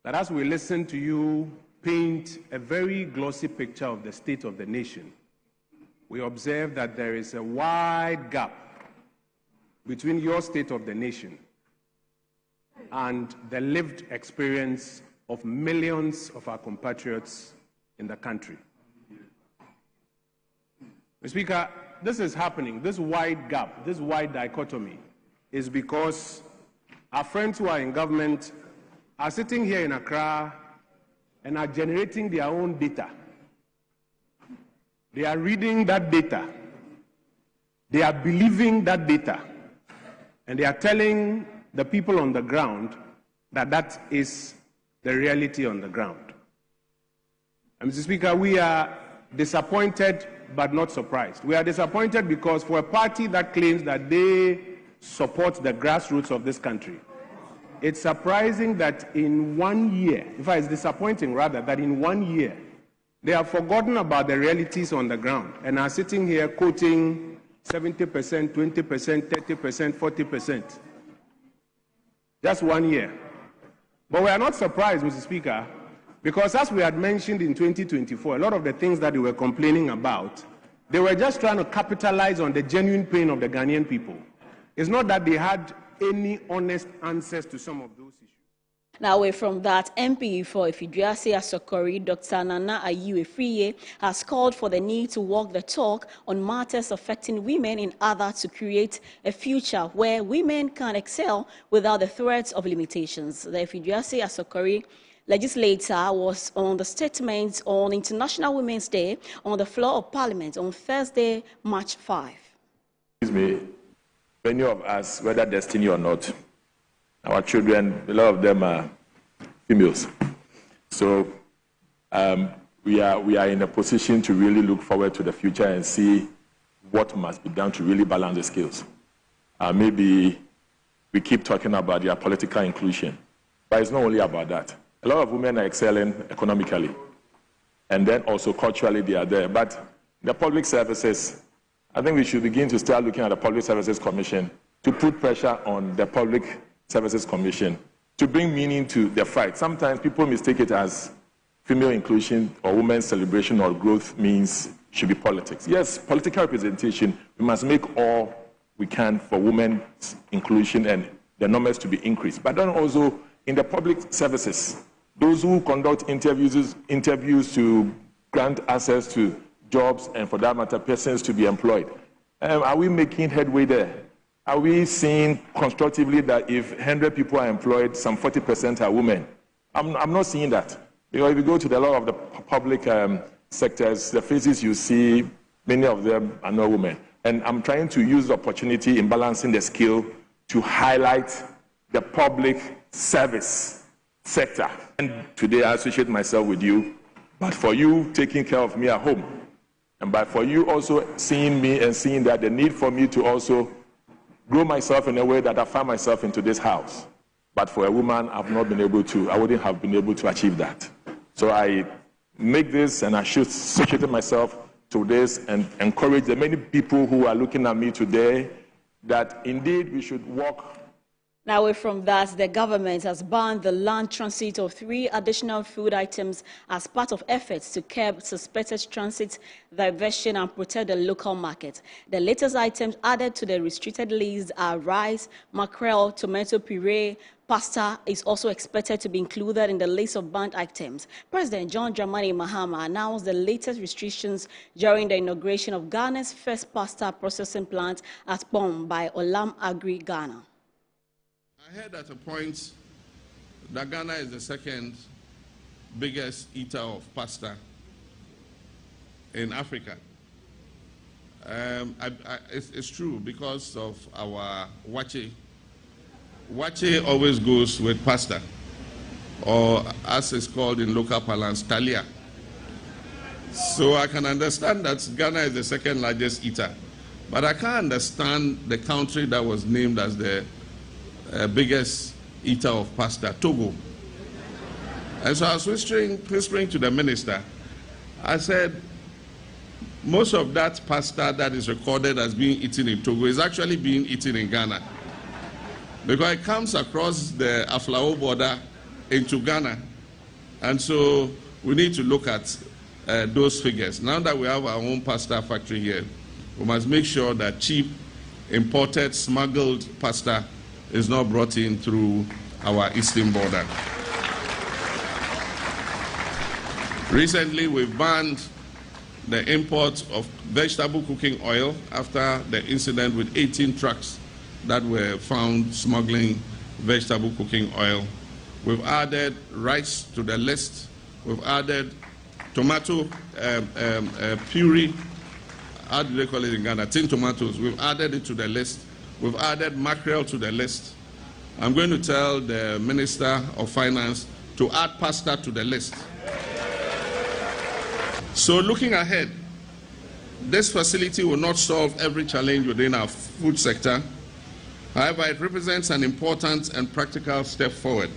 that as we listen to you paint a very glossy picture of the state of the nation, we observe that there is a wide gap between your state of the nation and the lived experience of millions of our compatriots in the country. Mr. Speaker, this is happening. This wide gap, this wide dichotomy is because our friends who are in government are sitting here in Accra and are generating their own data. They are reading that data. They are believing that data. And they are telling the people on the ground that that is the reality on the ground. And Mr. Speaker, we are disappointed but not surprised. We are disappointed because for a party that claims that they support the grassroots of this country, it's surprising that in 1 year, in fact, it's disappointing rather, that in 1 year, they have forgotten about the realities on the ground and are sitting here quoting 70%, 20%, 30%, 40%. Just 1 year. But we are not surprised, Mr. Speaker, because as we had mentioned in 2024, a lot of the things that they were complaining about, they were just trying to capitalize on the genuine pain of the Ghanaian people. It's not that they had any honest answers to some of those issues. Now, away from that, MP for Ifiduase Asokori, Dr. Nana Ayiwe-Friye, has called for the need to walk the talk on matters affecting women in order to create a future where women can excel without the threats of limitations. The Ifiduase Asokori legislator was on the statement on International Women's Day on the floor of Parliament on Thursday, March 5. Excuse me, many of us, whether destiny or not, our children, a lot of them are females. So we are in a position to really look forward to the future and see what must be done to really balance the scales. Maybe we keep talking about their political inclusion, but it's not only about that. A lot of women are excelling economically, and then also culturally they are there. But the public services, I think we should begin to start looking at the Public Services Commission to put pressure on the Public Services Commission to bring meaning to the fight. Sometimes people mistake it as female inclusion or women's celebration or growth means should be politics. Yes, political representation, we must make all we can for women's inclusion and the numbers to be increased. But then also in the public services, those who conduct interviews to grant access to jobs and, for that matter, persons to be employed. Are we making headway there? Are we seeing constructively that if 100 people are employed, some 40% are women? I'm not seeing that. Because if you go to a lot of the public sectors, the faces you see, many of them are not women. And I'm trying to use the opportunity in balancing the scale to highlight the public service sector. And today I associate myself with you, but for you taking care of me at home, and by for you also seeing me and seeing that the need for me to also grow myself in a way that I find myself into this house. But for a woman, I wouldn't have been able to achieve that. So I make this and I should associate myself to this and encourage the many people who are looking at me today that indeed we should walk. Now, away from that, the government has banned the land transit of 3 additional food items as part of efforts to curb suspected transit diversion and protect the local market. The latest items added to the restricted list are rice, mackerel, tomato puree. Pasta is also expected to be included in the list of banned items. President John Dramani Mahama announced the latest restrictions during the inauguration of Ghana's first pasta processing plant at Pom by Olam Agri Ghana. I heard at a point that Ghana is the second biggest eater of pasta in Africa. It's true because of our wache. Wache always goes with pasta, or as it's called in local parlance, talia. So I can understand that Ghana is the second largest eater, but I can't understand the country that was named as the biggest eater of pasta, Togo. And so I was whispering to the minister. I said, most of that pasta that is recorded as being eaten in Togo is actually being eaten in Ghana, because it comes across the Aflao border into Ghana. And so we need to look at those figures. Now that we have our own pasta factory here, we must make sure that cheap, imported, smuggled pasta is not brought in through our eastern border. Recently, we've banned the import of vegetable cooking oil after the incident with 18 trucks that were found smuggling vegetable cooking oil. We've added rice to the list. We've added tomato puree. How do they call it in Ghana? Tin tomatoes. We've added it to the list. We've added mackerel to the list. I'm going to tell the Minister of Finance to add pasta to the list. So looking ahead, this facility will not solve every challenge within our food sector. However, it represents an important and practical step forward.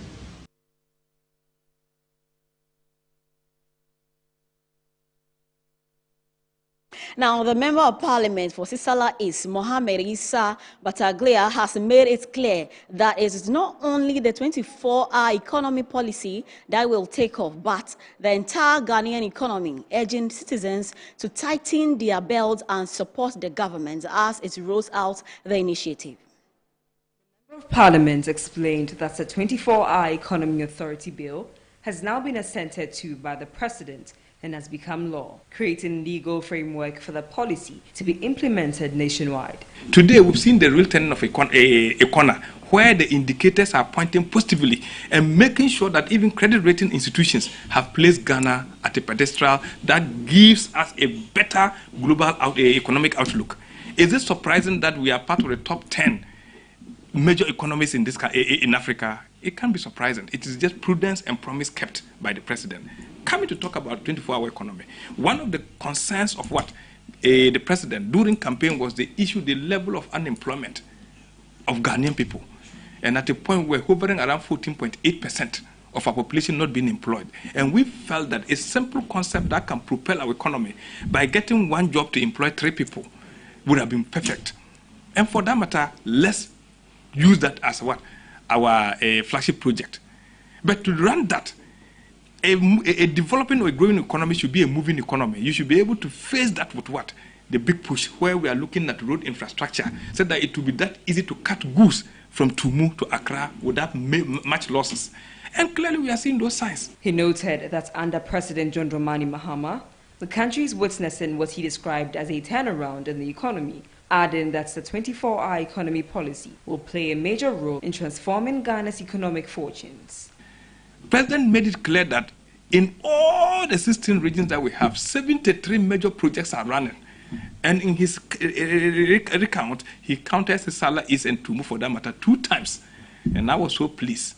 Now, the Member of Parliament for Sisala East, Mohammed Issa Bataglia, has made it clear that it is not only the 24-hour economy policy that will take off, but the entire Ghanaian economy, urging citizens to tighten their belts and support the government as it rolls out the initiative. The Member of Parliament explained that the 24-hour Economy Authority Bill has now been assented to by the President and has become law, creating legal framework for the policy to be implemented nationwide. Today, we've seen the real turning of a corner where the indicators are pointing positively and making sure that even credit rating institutions have placed Ghana at a pedestal that gives us a better global economic outlook. Is it surprising that we are part of the top 10 major economies in Africa? It can't be surprising. It is just prudence and promise kept by the President. Coming to talk about 24-hour economy, one of the concerns of the President during campaign was the issue, the level of unemployment of Ghanaian people. And at a point we're hovering around 14.8% of our population not being employed. And we felt that a simple concept that can propel our economy by getting one job to employ 3 people would have been perfect. And for that matter, let's use that as our flagship project. But to run that, a developing or a growing economy should be a moving economy. You should be able to face that with the big push, where we are looking at road infrastructure, so that it will be that easy to cut goods from Tumu to Accra without much losses. And clearly we are seeing those signs. He noted that under President John Dramani Mahama, the country is witnessing what he described as a turnaround in the economy, adding that the 24-hour economy policy will play a major role in transforming Ghana's economic fortunes. The President made it clear that in all the 16 regions that we have, 73 major projects are running. And in his recount, he counted Sisala East and Tumu, for that matter, 2 times. And I was so pleased.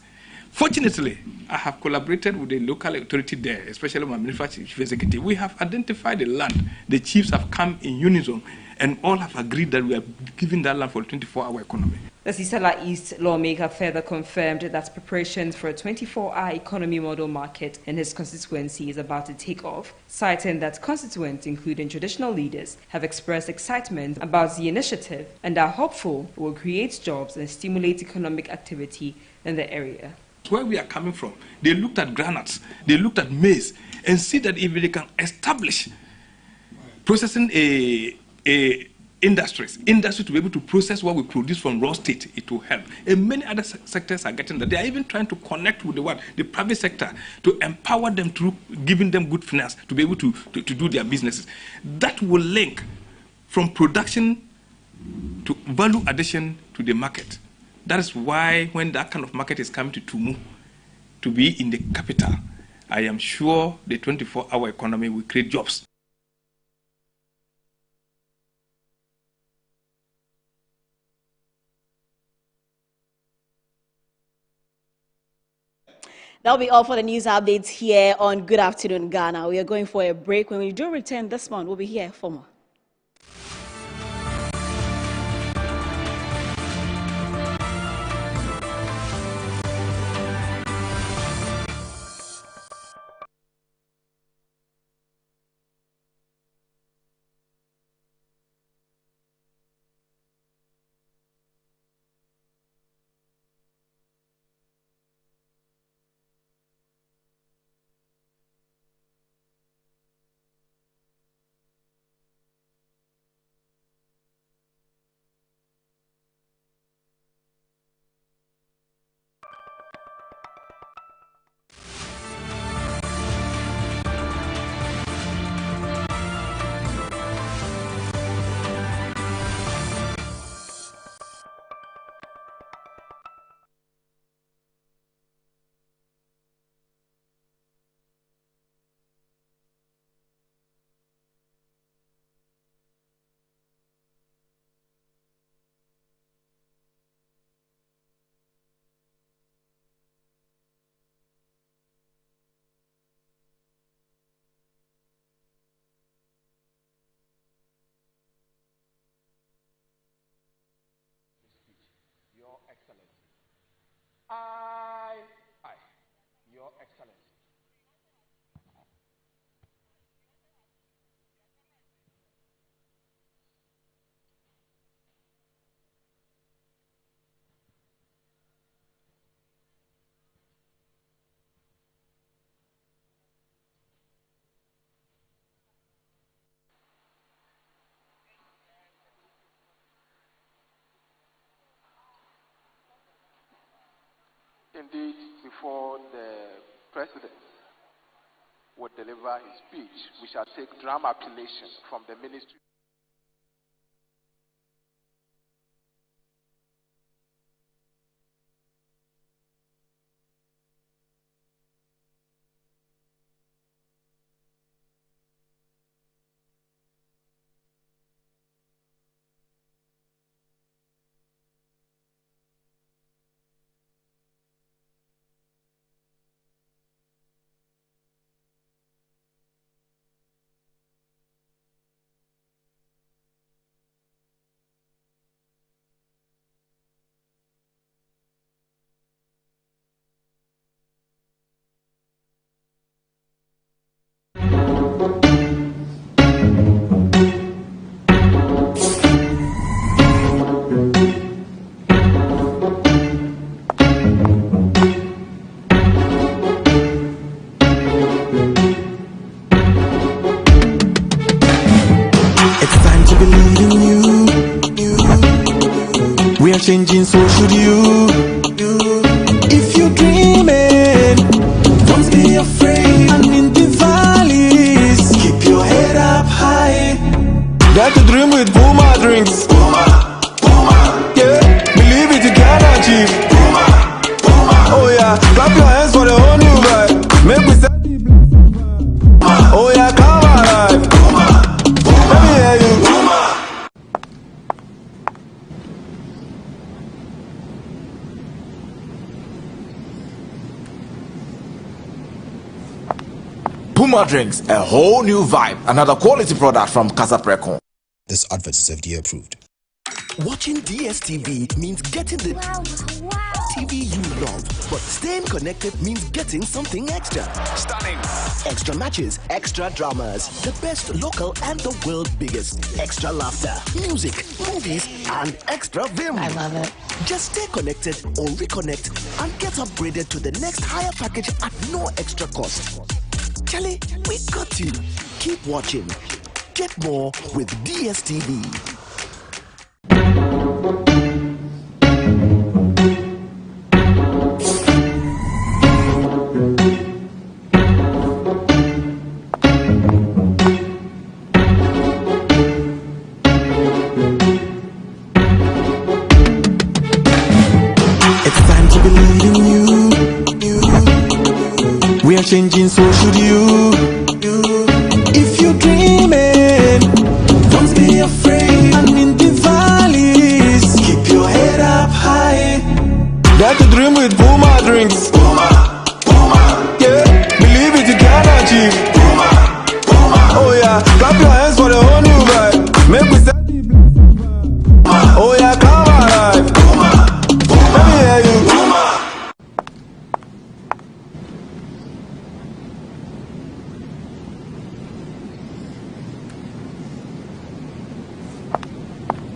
Fortunately, I have collaborated with the local authority there, especially my minister chief executive. We have identified the land. The chiefs have come in unison, and all have agreed that we are giving that land for a 24-hour economy. The Sisala East lawmaker further confirmed that preparations for a 24-hour economy model market in his constituency is about to take off, citing that constituents, including traditional leaders, have expressed excitement about the initiative and are hopeful it will create jobs and stimulate economic activity in the area. Where we are coming from, they looked at granates, they looked at maize, and see that if they can establish processing industry to be able to process what we produce from raw state, it will help. And many other sectors are getting that. They are even trying to connect with the private sector to empower them through giving them good finance to be able to do their businesses. That will link from production to value addition to the market. That is why when that kind of market is coming to Tumu, to be in the capital, I am sure the 24-hour economy will create jobs. That'll be all for the news updates here on Good Afternoon Ghana. We are going for a break. When we do return this month, we'll be here for more. Your Excellency. Indeed, before the President would deliver his speech, we shall take drum appellation from the Ministry. We are changing, so should you. If you're dreaming, don't be afraid. And in the valleys, keep your clap your hands for the whole new vibe. Make we start the blast. Oh yeah, come alive. Let me hear you. Puma drinks, a whole new vibe. Another quality product from Casa Precon. This advert is FDA approved. Watching DSTV means getting the TV you love, but staying connected means getting something extra. Stunning. Extra matches, extra dramas, the best local and the world's biggest. Extra laughter, music, movies, and extra vim. I love it. Just stay connected or reconnect and get upgraded to the next higher package at no extra cost. Charlie, we got you. Keep watching. Get more with DSTV. Changing, so should you. If you're dreaming, don't be afraid. And in the valleys, keep your head up high. Dare to dream with Puma drinks. Puma, Puma. Yeah, believe it, you can achieve. Puma, Puma. Oh yeah, clap your hands for the whole new vibe. Make we start the blast. Oh yeah, come alive. Puma, Puma. Let me hear you. Puma.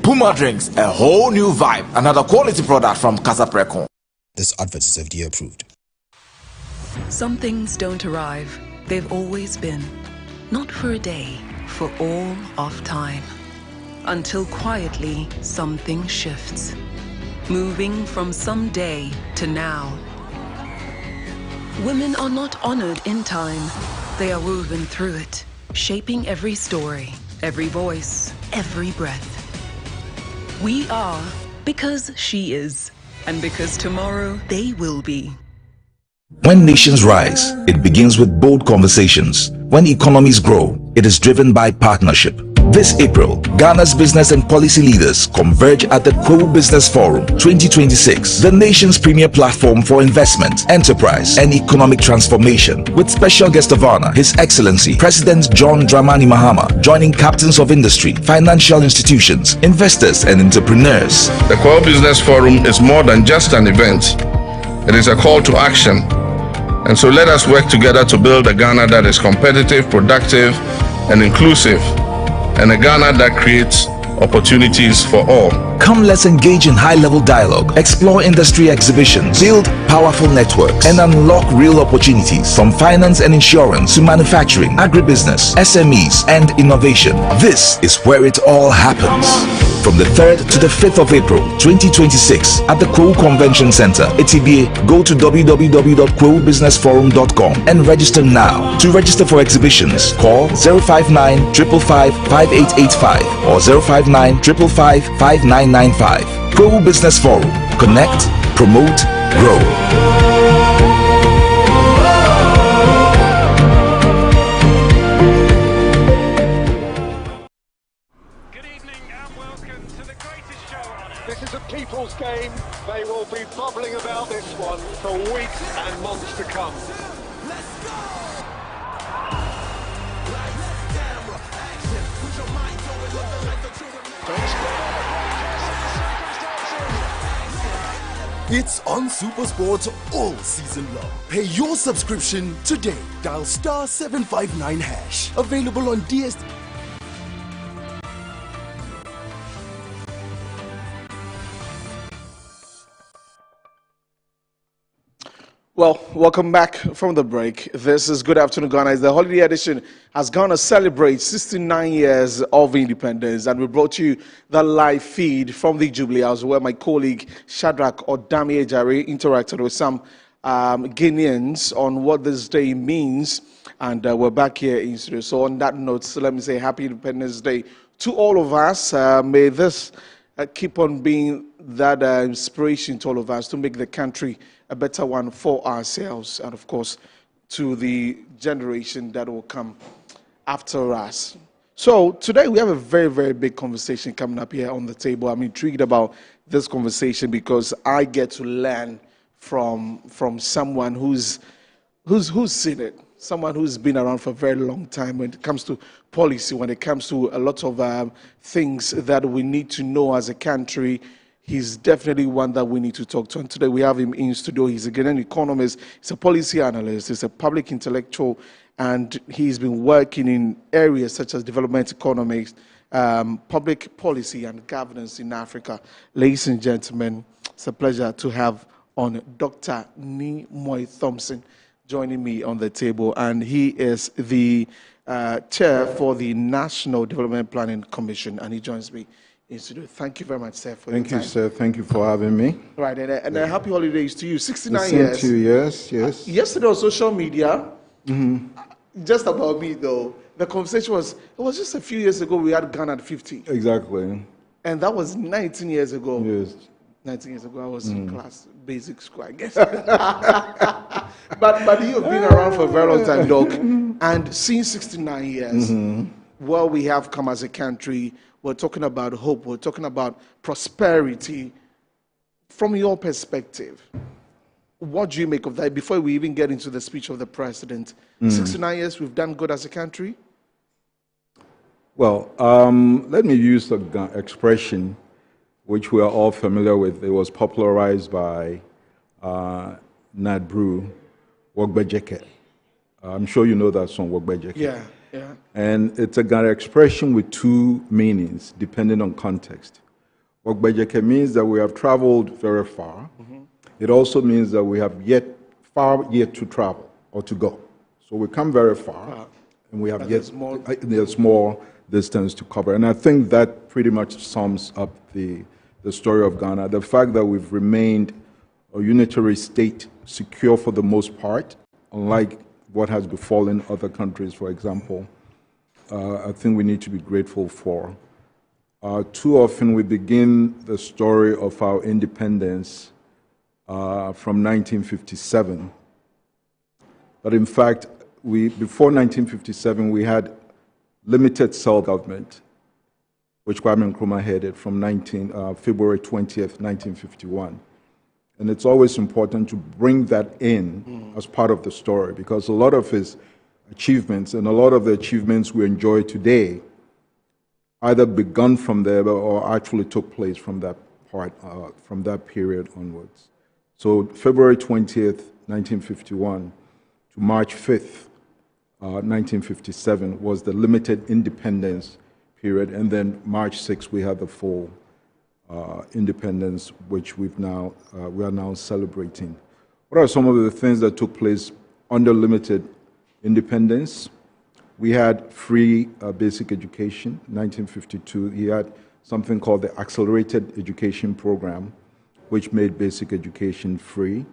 Puma drinks, a whole new vibe. Another quality product from Casa Precon. This advert is FDA approved. Some things don't arrive. They've always been. Not for a day, for all of time. Until quietly, something shifts. Moving from someday to now. Women are not honored in time. They are woven through it, shaping every story, every voice, every breath. We are because she is, and because tomorrow they will be. When nations rise, it begins with bold conversations. When economies grow, it is driven by partnership. This April, Ghana's business and policy leaders converge at the Fugu Business Forum 2026, the nation's premier platform for investment, enterprise, and economic transformation, with special guest of honor, His Excellency President John Dramani Mahama, joining captains of industry, financial institutions, investors, and entrepreneurs. The Fugu Business Forum is more than just an event. It is a call to action. And so let us work together to build a Ghana that is competitive, productive, and inclusive, and a Ghana that creates opportunities for all. Come, let's engage in high-level dialogue, explore industry exhibitions, build powerful networks, and unlock real opportunities from finance and insurance to manufacturing, agribusiness, SMEs, and innovation. This is where it all happens. From the 3rd to the 5th of April 2026 at the Fugu Convention Center, ATBA, go to www.fugubusinessforum.com and register now. To register for exhibitions, call 059 555 5885 or 059 555 5995. Fugu Business Forum. Connect, promote, grow. People's game. They will be bubbling about this one for weeks and months to come. Let's go! It's on SuperSport all season long. Pay your subscription today. Dial *759#. Available on DSTV. Well, welcome back from the break. This is Good Afternoon Ghana. It's the holiday edition as Ghana celebrates 69 years of independence, and we brought you the live feed from the Jubilee House where my colleague Shadrach Odami Ejare interacted with some Guineans on what this day means, and we're back here in studio. So on that note, let me say Happy Independence Day to all of us. May this keep on being that inspiration to all of us to make the country a better one for ourselves and, of course, to the generation that will come after us. So today we have a very, very big conversation coming up here on the table. I'm intrigued about this conversation because I get to learn from someone who's seen it, someone who's been around for a very long time when it comes to policy, when it comes to a lot of things that we need to know as a country. He's definitely one that we need to talk to. And today we have him in studio. He's a Ghanaian economist, he's a policy analyst, he's a public intellectual, and he's been working in areas such as development economics, public policy and governance in Africa. Ladies and gentlemen, it's a pleasure to have on Dr. Nimoy Thompson joining me on the table, and he is the chair for the National Development Planning Commission, and he joins me in studio. Thank you very much, sir, for your time. Thank you, sir. Thank you for having me. Right, and happy holidays to you. 69 Same years. to you, yes. Yesterday on social media, just about me though, the conversation was just a few years ago we had Ghana at 50. Exactly. And that was 19 years ago. Yes. 19 years ago, I was in class, basic school, I guess. but you've been around for a very long time, Doc. And since 69 years, what we have come as a country, we're talking about hope, we're talking about prosperity. From your perspective, what do you make of that before we even get into the speech of the president? 69 years, we've done good as a country? Well, let me use the expression which we are all familiar with. It was popularized by Nadbru, Wogbejeke. I'm sure you know that song, Wogbejeke. Yeah. And it's a Ghana expression with two meanings, depending on context. Wogbejeke means that we have traveled very far. It also means that we have far yet to travel or to go. So we come very far, and we have there's more distance to cover. And I think that pretty much sums up the story of Ghana. The fact that we've remained a unitary state, secure for the most part, unlike what has befallen other countries, for example, I think we need to be grateful for. Too often we begin the story of our independence from 1957. But in fact, before 1957, we had limited self-government, which Kwame Nkrumah headed from February 20th, 1951. And it's always important to bring that in as part of the story, because a lot of his achievements and a lot of the achievements we enjoy today either begun from there or actually took place from that from that period onwards. So February 20th, 1951 to March 5th, 1957 was the limited independence period, and then March 6th we had the full independence, which we are now celebrating. What are some of the things that took place under limited independence? We had free basic education. In 1952, he had something called the Accelerated Education Program, which made basic education free.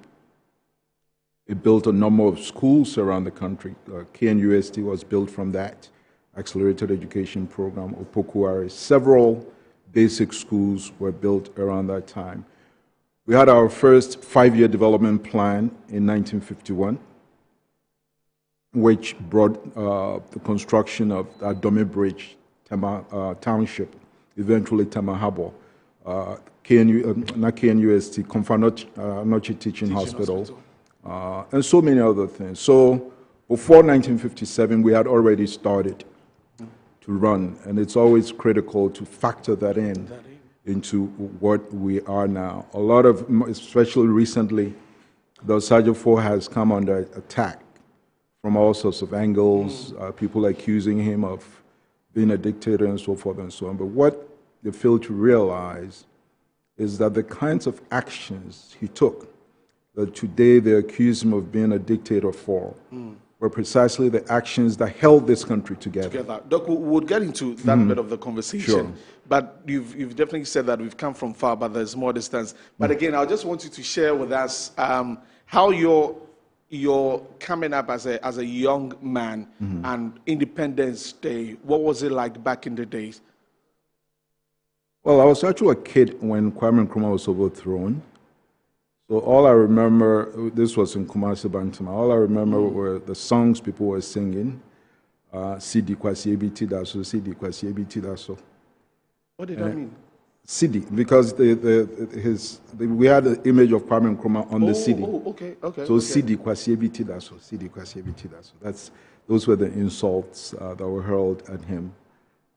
It built a number of schools around the country. KNUST was built from that Accelerated Education Program. Opokuare, several basic schools were built around that time. We had our first 5-year development plan in 1951, which brought the construction of Adome Bridge, Township, eventually Tamahabo, not KNUST, Konfanochi Teaching Hospital, and so many other things. So before 1957, we had already started to run, and it's always critical to factor that into what we are now. A lot of, especially recently, the Sajafo has come under attack from all sorts of angles, people accusing him of being a dictator and so forth and so on. But what they fail to realize is that the kinds of actions he took, that today they accuse him of being a dictator for, were precisely the actions that held this country together. Doc, we'll get into that bit of the conversation. Sure. But you've definitely said that we've come from far, but there's more distance. But again, I just want you to share with us how you're coming up as a young man and Independence Day. What was it like back in the days? Well, I was actually a kid when Kwame Nkrumah was overthrown. So all I remember, this was in Kumasi Bantama, all I remember were the songs people were singing. Sidi Kwasi Ebiti Daso, Sidi Kwasi Ebiti Daso. What did that mean? Sidi, because we had the image of Kwame Nkrumah on the Sidi. Oh, okay. So Sidi Kwasi Ebiti Daso, Sidi Kwasi Ebiti Daso. Those were the insults that were hurled at him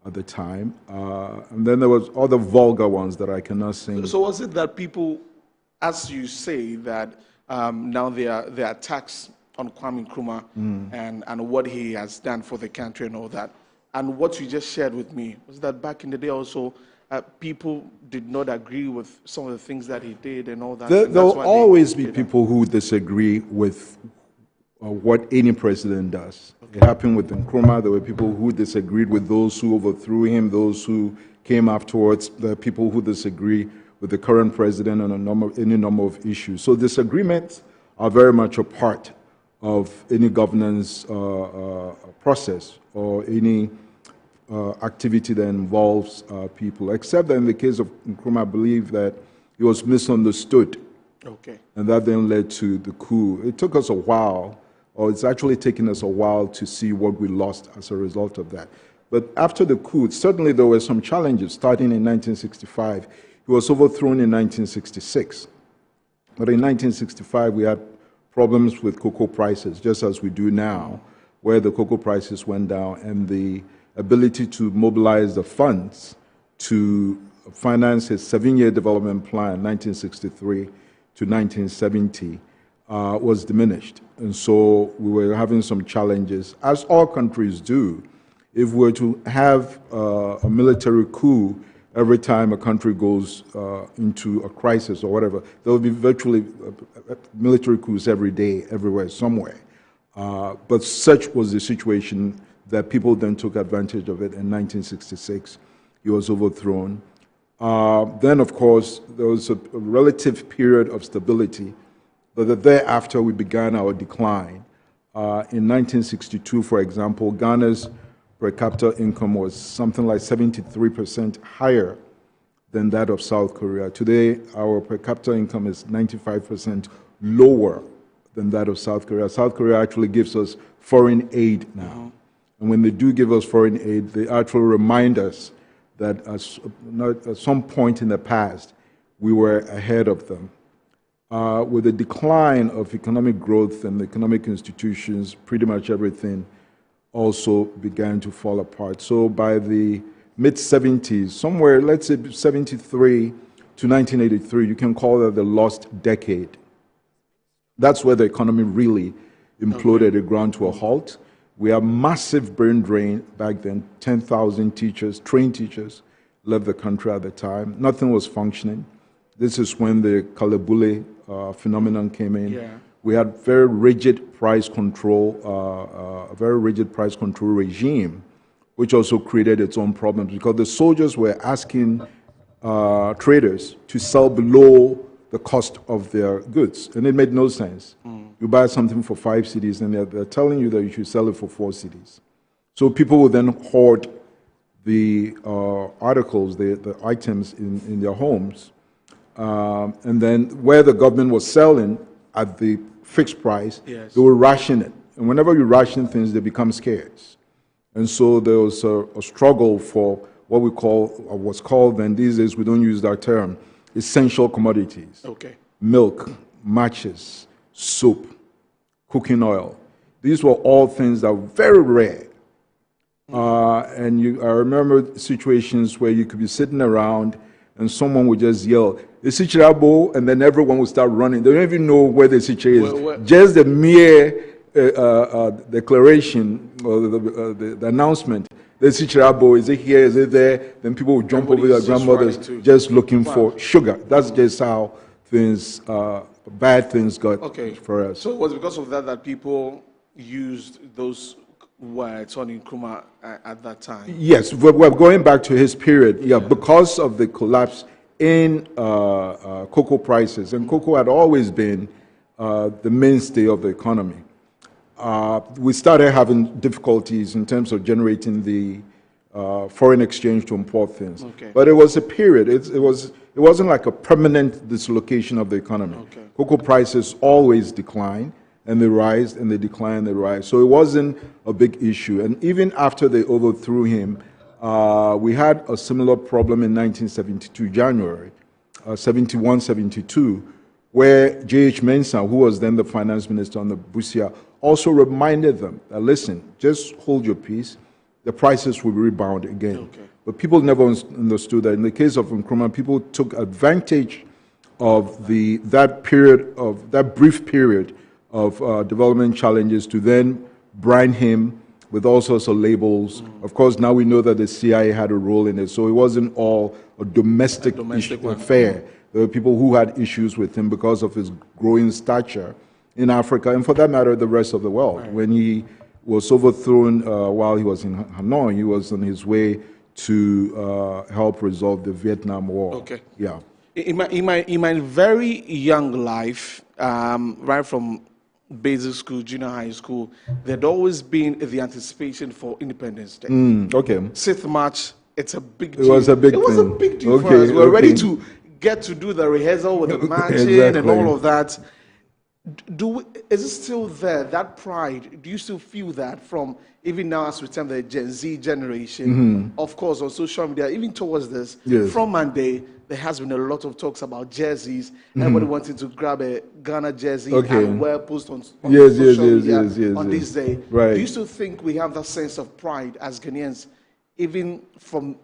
at the time. And then there was other vulgar ones that I cannot sing. So was it that people, as you say, that now there are attacks on Kwame Nkrumah and what he has done for the country and all that, and what you just shared with me, was that back in the day also, people did not agree with some of the things that he did and all that? There will always be people who disagree with what any president does. It happened with Nkrumah. There were people who disagreed with those who overthrew him, those who came afterwards, the people who disagree with the current president on any number of issues. So disagreements are very much a part of any governance process or any activity that involves people, except that in the case of Nkrumah, I believe that he was misunderstood. Okay. And that then led to the coup. It took us a while, or it's actually taken us a while to see what we lost as a result of that. But after the coup, certainly there were some challenges, starting in 1965. He was overthrown in 1966. But in 1965, we had problems with cocoa prices, just as we do now, where the cocoa prices went down and the ability to mobilize the funds to finance his 7-year development plan, 1963 to 1970, was diminished. And so we were having some challenges, as all countries do. If we were to have a military coup every time a country goes into a crisis or whatever, there will be virtually military coups every day, everywhere, somewhere. But such was the situation that people then took advantage of it in 1966. He was overthrown. Then, of course, there was a relative period of stability, but thereafter we began our decline. In 1962, for example, Ghana's per capita income was something like 73% higher than that of South Korea. Today, our per capita income is 95% lower than that of South Korea. South Korea actually gives us foreign aid now. And when they do give us foreign aid, they actually remind us that at some point in the past, we were ahead of them. With the decline of economic growth and economic institutions, pretty much everything also began to fall apart. So by the mid-70s, somewhere, let's say 73 to 1983, you can call that the lost decade. That's where the economy really imploded. It ground to a halt. We had massive brain drain back then. 10,000 teachers, trained teachers, left the country at the time. Nothing was functioning. This is when the Kalebule phenomenon came in. Yeah. We had very rigid price control, a very rigid price control regime, which also created its own problems because the soldiers were asking traders to sell below the cost of their goods, and it made no sense. You buy something for 5 cedis, and they're telling you that you should sell it for 4 cedis. So people would then hoard the articles, the items in their homes, and then where the government was selling at the fixed price, yes, they would ration it. And whenever you ration things, they become scarce. And so there was a struggle for what we call, or what's called, and these days we don't use that term, essential commodities. Okay. Milk, matches, soap, cooking oil. These were all things that were very rare. And I remember situations where you could be sitting around and someone would just yell, "Isichirabo," and then everyone would start running. They don't even know where the Isichira is. Just the mere declaration or the announcement, the Isichirabo, is it here, is it there? Then people would jump over their grandmothers just looking for sugar. That's just how things, bad things got for us. So it was because of that that people used those words on Nkrumah at that time? Yes, we're going back to his period. Yeah, because of the collapse in cocoa prices, and cocoa had always been the mainstay of the economy. We started having difficulties in terms of generating the foreign exchange to import things. Okay. But it was a period. It wasn't like a permanent dislocation of the economy. Okay. Cocoa prices always decline, and they rise, and they decline, and they rise. So it wasn't a big issue. And even after they overthrew him, we had a similar problem in 1972, January, 71, 72, where J.H. Mensah, who was then the finance minister under Busia, also reminded them that, listen, just hold your peace, the prices will rebound again. Okay. But people never understood that. In the case of Nkrumah, people took advantage of that brief period of development challenges to then brand him with all sorts of labels. Of course, now we know that the CIA had a role in it, so it wasn't all a domestic affair. There were people who had issues with him because of his growing stature in Africa, and for that matter, the rest of the world. Right. When he was overthrown while he was in Hanoi, he was on his way to help resolve the Vietnam War. Okay. Yeah. In my very young life, right from basic school, junior high school, there'd always been the anticipation for Independence Day. Okay. 6th March, it's a big deal. It was a big thing. It was a big deal for us. We were ready to get to do the rehearsal with the marching and all of that. Is it still there, that pride? Do you still feel that from, even now as we turn the Gen Z generation, of course, on social media, even towards this, from Monday, there has been a lot of talks about jerseys. Everybody wanting to grab a Ghana jersey and wear post on social media on this day. Right. Do you still think we have that sense of pride as Ghanaians, even from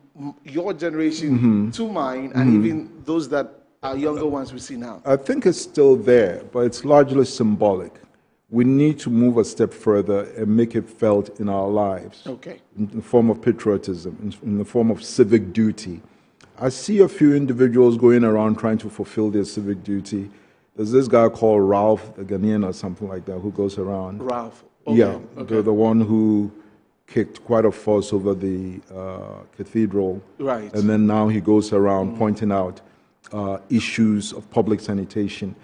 your generation to mine, and even those that are younger ones we see now? I think it's still there, but it's largely symbolic. We need to move a step further and make it felt in our lives. Okay. In the form of patriotism, in the form of civic duty. I see a few individuals going around trying to fulfill their civic duty. There's this guy called Ralph, the Ghanaian or something like that, who goes around. Ralph. Okay. Yeah, the one who kicked quite a fuss over the cathedral. Right. And then now he goes around pointing out issues of public sanitation.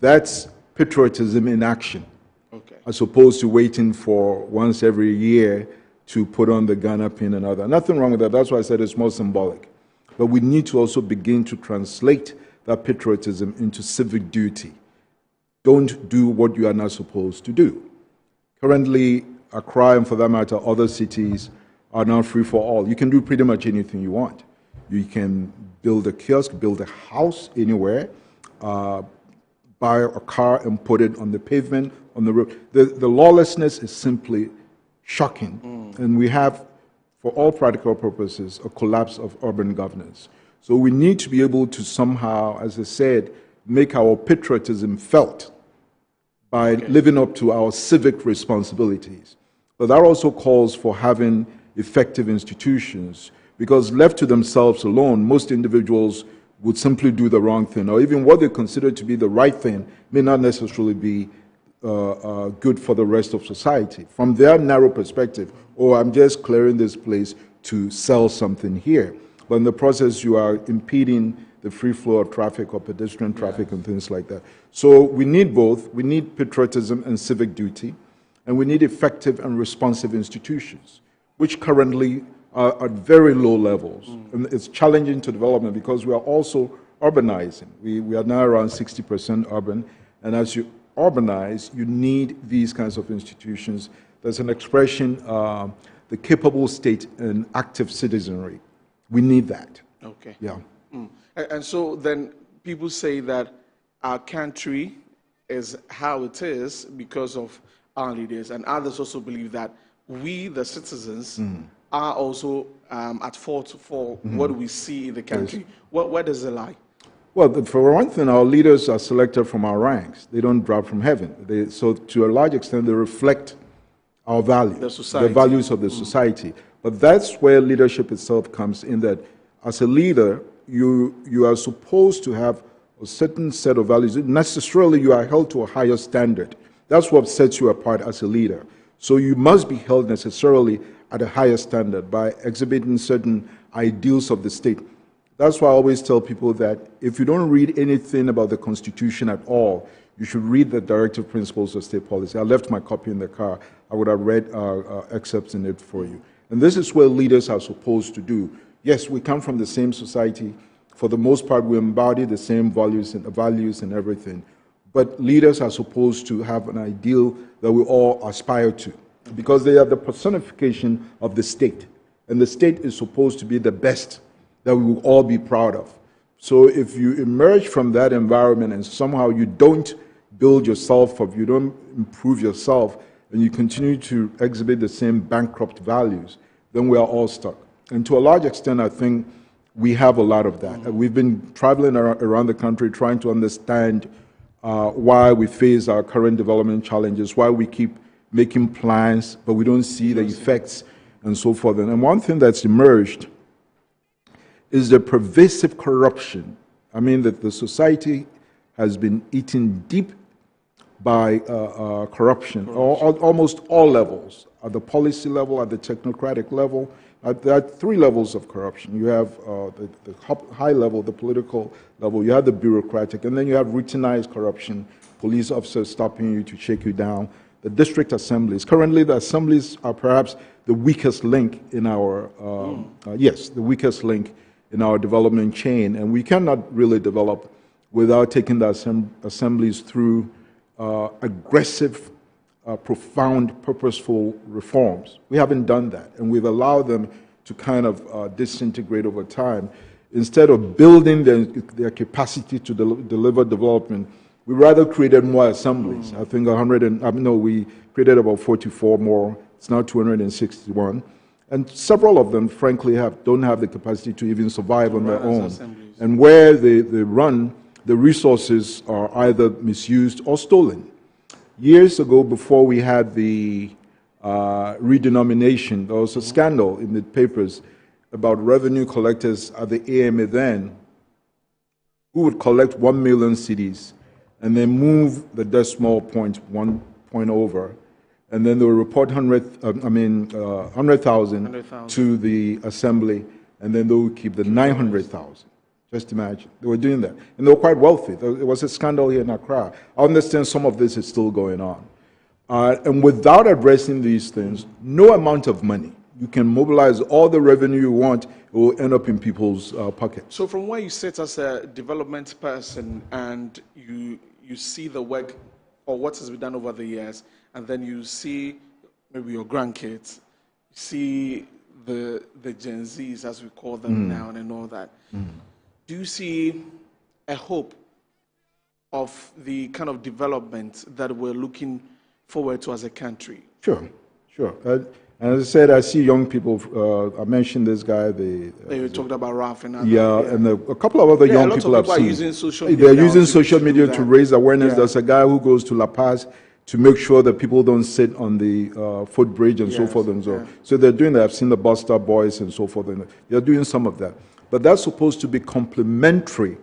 That's patriotism in action. Okay. As opposed to waiting for once every year to put on the Ghana pin and other. Nothing wrong with that. That's why I said it's more symbolic. But we need to also begin to translate that patriotism into civic duty. Don't do what you are not supposed to do. Currently, Accra, and for that matter, other cities are now free for all. You can do pretty much anything you want. You can build a kiosk, build a house anywhere, buy a car and put it on the pavement, on the road. The lawlessness is simply shocking. And we have, for all practical purposes, a collapse of urban governance. So we need to be able to somehow, as I said, make our patriotism felt by living up to our civic responsibilities. But that also calls for having effective institutions, because left to themselves alone, most individuals would simply do the wrong thing, or even what they consider to be the right thing may not necessarily be good for the rest of society. From their narrow perspective, I'm just clearing this place to sell something here. But in the process, you are impeding the free flow of traffic or pedestrian traffic and things like that. So we need both. We need patriotism and civic duty, and we need effective and responsive institutions, which currently are at very low levels. And it's challenging to development because we are also urbanizing. We are now around 60% urban, and as you urbanize, you need these kinds of institutions. There's an expression, the capable state and active citizenry. We need that. Okay. Yeah. And so then people say that our country is how it is because of our leaders, and others also believe that we, the citizens, are also at fault for what we see in the country. Yes. Where does it lie? Well, for one thing, our leaders are selected from our ranks. They don't drop from heaven. So to a large extent, they reflect our values, the values of the society. But that's where leadership itself comes in, that as a leader, you are supposed to have a certain set of values. Necessarily, you are held to a higher standard. That's what sets you apart as a leader. So you must be held necessarily at a higher standard by exhibiting certain ideals of the state. That's why I always tell people that if you don't read anything about the Constitution at all, you should read the Directive Principles of State Policy. I left my copy in the car. I would have read excerpts in it for you. And this is where leaders are supposed to do. Yes, we come from the same society. For the most part, we embody the same values and everything. But leaders are supposed to have an ideal that we all aspire to, because they are the personification of the state. And the state is supposed to be the best that we will all be proud of. So if you emerge from that environment and somehow you don't build yourself up, you don't improve yourself, and you continue to exhibit the same bankrupt values, then we are all stuck. And to a large extent, I think we have a lot of that. We've been traveling around the country trying to understand why we face our current development challenges, why we keep making plans, but we don't see the effects and so forth. And one thing that's emerged is the pervasive corruption. I mean, that the society has been eaten deep by corruption, almost all levels, at the policy level, at the technocratic level. There are three levels of corruption. You have the high level, the political level, you have the bureaucratic, and then you have routinized corruption, police officers stopping you to shake you down, the district assemblies. Currently, the assemblies are perhaps the weakest link in our, the weakest link in our development chain, and we cannot really develop without taking the assemblies through aggressive, profound, purposeful reforms. We haven't done that, and we've allowed them to kind of disintegrate over time. Instead of building their capacity to deliver development, we rather created more assemblies. I think we created about 44 more. It's now 261. And several of them, frankly, don't have the capacity to even survive on their own. And where they run, the resources are either misused or stolen. Years ago, before we had the redenomination, there was a scandal in the papers about revenue collectors at the AMA then, who would collect 1 million cedis and then move the decimal point 1 point over, and then they will report 100,000 to the assembly, and then they will keep the 900,000. Just imagine. They were doing that. And they were quite wealthy. There was a scandal here in Accra. I understand some of this is still going on. And without addressing these things, no amount of money, you can mobilize all the revenue you want, it will end up in people's pockets. So from where you sit as a development person and you see the work or what has been done over the years, and then you see maybe your grandkids, you see the Gen Zs, as we call them now, and all that, do you see a hope of the kind of development that we're looking forward to as a country? Sure. And as I said, I see young people. I mentioned this guy. They talked about Ralph and and a couple of other young people I've seen. They're using social media to raise awareness. There's a guy who goes to La Paz to make sure that people don't sit on the footbridge and so forth and so on. So they're doing that. I've seen the Bus Stop Boys and so forth. And they're doing some of that. But that's supposed to be complementary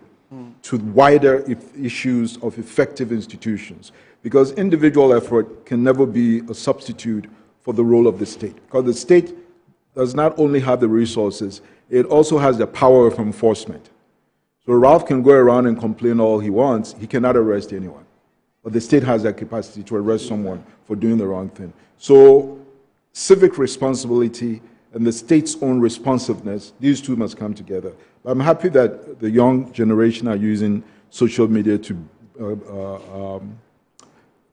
to wider issues of effective institutions. Because individual effort can never be a substitute for the role of the state. Because the state does not only have the resources, it also has the power of enforcement. So Ralph can go around and complain all he wants, he cannot arrest anyone. But the state has that capacity to arrest someone for doing the wrong thing. So civic responsibility and the state's own responsiveness, these two must come together. I'm happy that the young generation are using social media to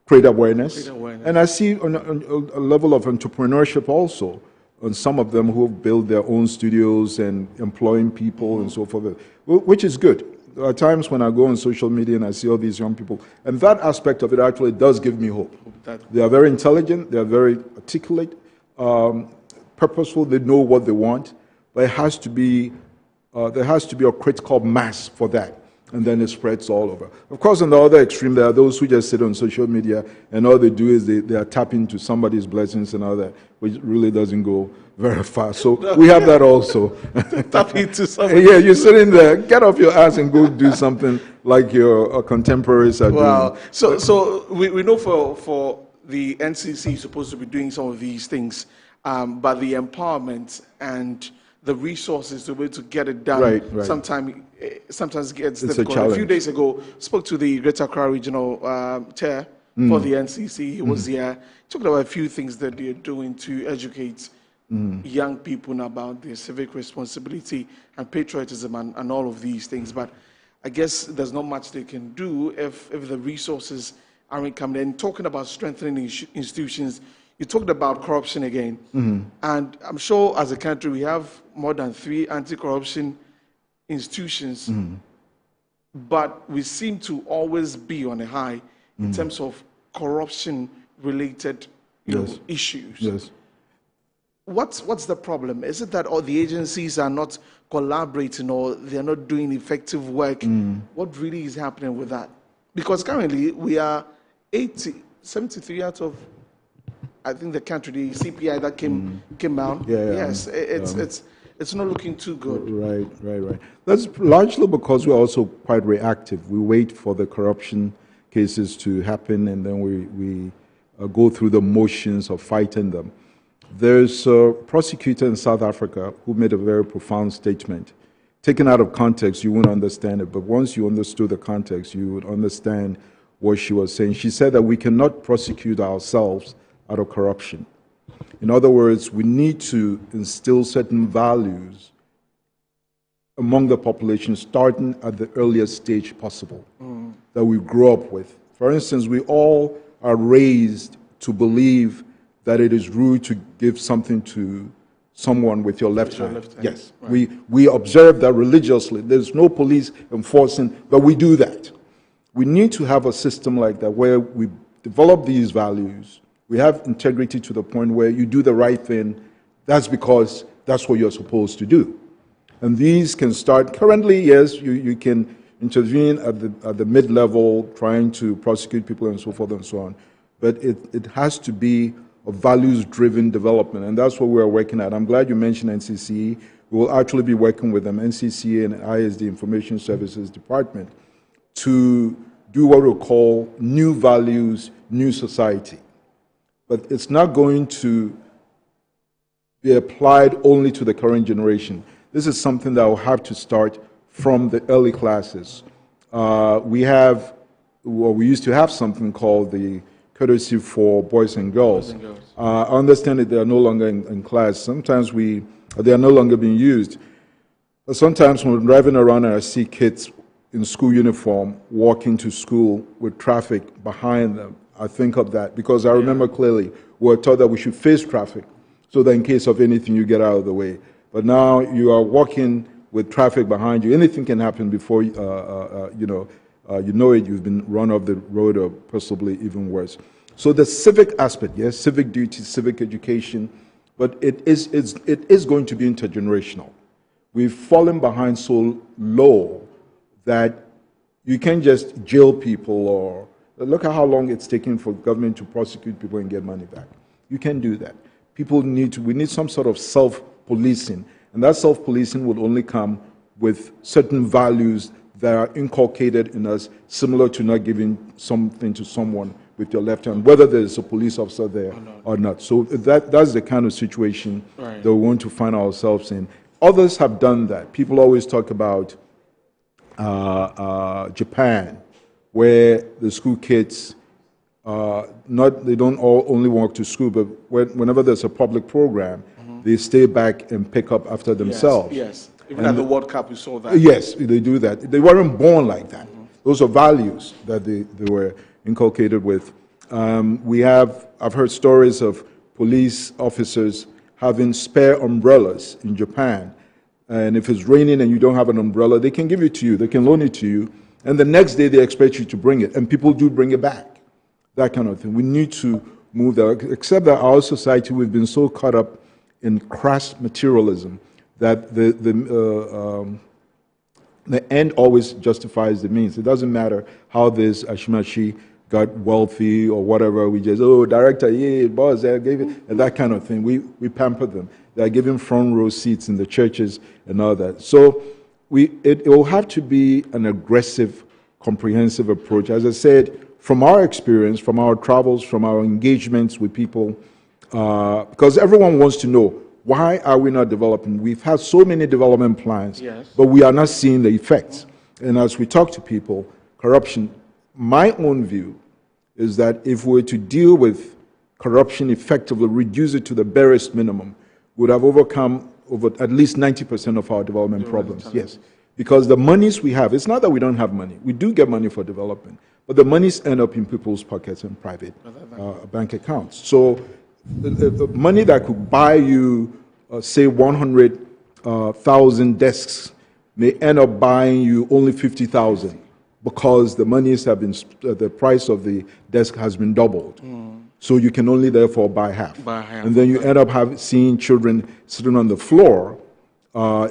create awareness. And I see a level of entrepreneurship also on some of them who have built their own studios and employing people and so forth, which is good. There are times when I go on social media and I see all these young people, and that aspect of it actually does give me hope. They are very intelligent, they are very articulate, purposeful, they know what they want, but there has to be a critical mass for that, and then it spreads all over. Of course, on the other extreme, there are those who just sit on social media and all they do is they are tapping into somebody's blessings and all that, which really doesn't go very far. So we have that also. Tap into somebody. Yeah, you're sitting there, get off your ass and go do something like your contemporaries are doing. So we know for the NCC is supposed to be doing some of these things, but the empowerment and the resources to be able to get it done sometimes gets difficult. A few days ago, spoke to the Greater Accra Regional Chair for the NCC. He was here. Talked about a few things that they're doing to educate young people about their civic responsibility and patriotism and all of these things. But I guess there's not much they can do if the resources aren't coming in. Talking about strengthening institutions, you talked about corruption again. And I'm sure as a country we have more than 3 anti-corruption institutions, but we seem to always be on a high in terms of corruption-related issues. Yes. What's the problem? Is it that all the agencies are not collaborating or they're not doing effective work? What really is happening with that? Because currently we are 73 out of, I think, the country, the CPI that came out. Yes, it's not looking too good. Right. That's largely because we're also quite reactive. We wait for the corruption cases to happen, and then we go through the motions of fighting them. There's a prosecutor in South Africa who made a very profound statement. Taken out of context, you wouldn't understand it, but once you understood the context, you would understand what she was saying. She said that we cannot prosecute ourselves out of corruption. In other words, we need to instill certain values among the population, starting at the earliest stage possible, that we grow up with. For instance, we all are raised to believe that it is rude to give something to someone with your left hand. Yes, right. We observe that religiously. There's no police enforcing, but we do that. We need to have a system like that where we develop these values. We have integrity to the point where you do the right thing. That's because that's what you're supposed to do. And these can start, currently, yes, you can intervene at the mid-level, trying to prosecute people and so forth and so on. But it has to be a values-driven development, and that's what we are working at. I'm glad you mentioned NCCE. We will actually be working with them, NCCE and ISD, Information Services Department, to do what we call new values, new society. But it's not going to be applied only to the current generation. This is something that will have to start from the early classes. We used to have something called the courtesy for boys and girls. I understand that they are no longer in class. Sometimes they are no longer being used. But sometimes when I'm driving around and I see kids in school uniform walking to school with traffic behind them, I think of that because I remember clearly we were taught that we should face traffic so that in case of anything you get out of the way. But now you are walking with traffic behind you. Anything can happen before you know it, you've been run off the road or possibly even worse. So the civic aspect, yes, civic duty, civic education, but it is going to be intergenerational. We've fallen behind so low that you can't just jail people or look at how long it's taken for government to prosecute people and get money back. You can't do that. We need some sort of self-policing, and that self-policing will only come with certain values that are inculcated in us, similar to not giving something to someone with your left hand, whether there's a police officer there or not. So that's the kind of situation that we want to find ourselves in. Others have done that. People always talk about Japan, where the school kids, they don't all only walk to school, but whenever there's a public program, they stay back and pick up after themselves. Yes. Even at the World Cup, we saw that. Yes, they do that. They weren't born like that. Those are values that they were inculcated with. I've heard stories of police officers having spare umbrellas in Japan. And if it's raining and you don't have an umbrella, they can give it to you. They can loan it to you. And the next day they expect you to bring it. And people do bring it back. That kind of thing. We need to move that. Except that our society, we've been so caught up in crass materialism that the end always justifies the means. It doesn't matter how this Ashimashi got wealthy or whatever. We just, director, yeah, boss, I gave it, and that kind of thing. We pamper them. They're given front row seats in the churches and all that. So it will have to be an aggressive, comprehensive approach. As I said, from our experience, from our travels, from our engagements with people, because everyone wants to know, why are we not developing? We've had so many development plans, but we are not seeing the effects. And as we talk to people, corruption, my own view is that if we were to deal with corruption effectively, reduce it to the barest minimum, would have overcome over at least 90% of our development problems. Yes. Because the monies we have, it's not that we don't have money. We do get money for development, but the monies end up in people's pockets and private bank accounts. So the money that could buy you, say, 100,000 desks may end up buying you only 50,000 because the monies have been, the price of the desk has been doubled. So you can only therefore buy half. And then you end up seeing children sitting on the floor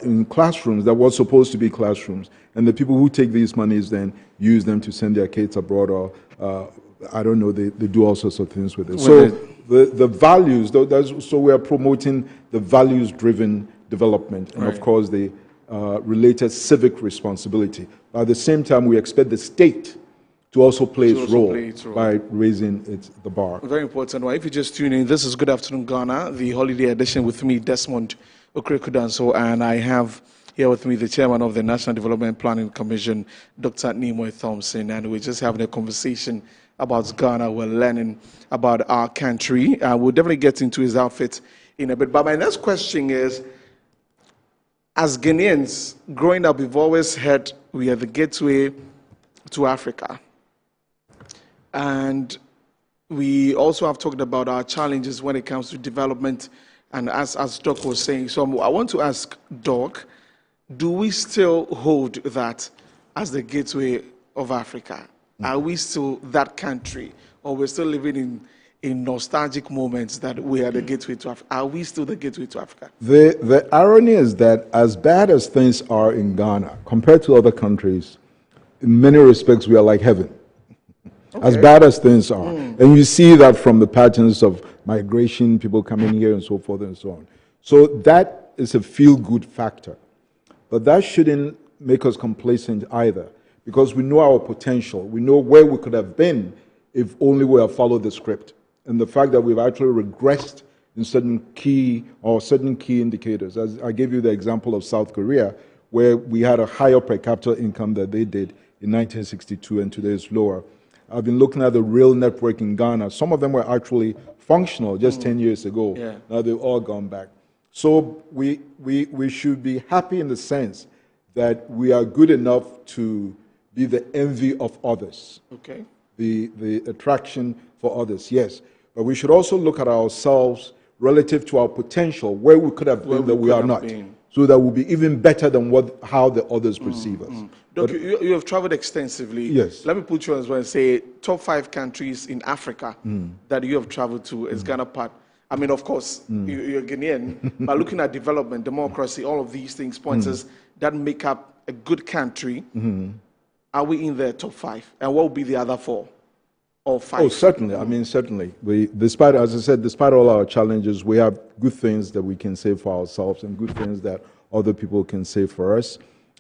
in classrooms that were supposed to be classrooms. And the people who take these monies then use them to send their kids abroad or, I don't know, they do all sorts of things with it. So the values, so we are promoting the values-driven development and, of course, the related civic responsibility. But at the same time, we expect the state to also play its role by raising the bar. Very important. Well, if you just tune in, this is Good Afternoon Ghana, the holiday edition with me, Desmond Okrekudanso, and I have here with me the chairman of the National Development Planning Commission, Dr. Nimoy Thompson, and we're just having a conversation about Ghana. We're learning about our country. We'll definitely get into his outfit in a bit. But my next question is, as Ghanaians, growing up, we've always heard we are the gateway to Africa. And we also have talked about our challenges when it comes to development, and as Doc was saying. So I want to ask Doc, do we still hold that as the gateway of Africa? Are we still that country, or we're still living in nostalgic moments that we are the gateway to Africa? Are we still the gateway to Africa? The irony is that as bad as things are in Ghana, compared to other countries, in many respects, we are like heaven. As bad as things are. And you see that from the patterns of migration, people coming here and so forth and so on. So that is a feel-good factor. But that shouldn't make us complacent either, because we know our potential. We know where we could have been if only we had followed the script. And the fact that we've actually regressed in certain key indicators. As I gave you the example of South Korea, where we had a higher per capita income than they did in 1962, and today is lower. I've been looking at the rail network in Ghana. Some of them were actually functional just 10 years ago. Now they've all gone back. So we should be happy in the sense that we are good enough to be the envy of others. The attraction for others, yes. But we should also look at ourselves relative to our potential, where we could have been that we are not. So that we'll be even better than how the others perceive us. Doc, you have traveled extensively. Yes. Let me put you on as well and say top 5 countries in Africa that you have traveled to. Is Ghana part? I mean, of course, you're Ghanaian, but looking at development, democracy, all of these things, pointers that make up a good country, are we in the top 5? And what would be the other 4 or 5? Oh, certainly. I mean, certainly. Despite, as I said, despite all our challenges, we have good things that we can say for ourselves and good things that other people can say for us.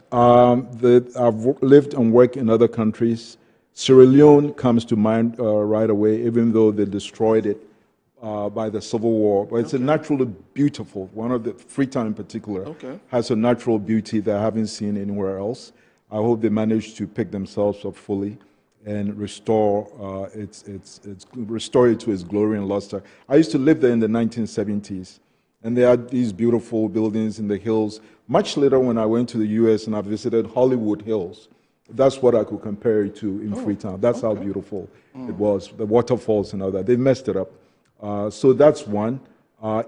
I've lived and worked in other countries. Sierra Leone comes to mind right away, even though they destroyed it by the Civil War. But it's a naturally beautiful, one of the, Freetown in particular, has a natural beauty that I haven't seen anywhere else. I hope they manage to pick themselves up fully and restore restore it to its glory and luster. I used to live there in the 1970s, and they had these beautiful buildings in the hills. Much later, when I went to the U.S. and I visited Hollywood Hills, that's what I could compare it to in Freetown. That's how beautiful it was, the waterfalls and all that. They messed it up. So that's one.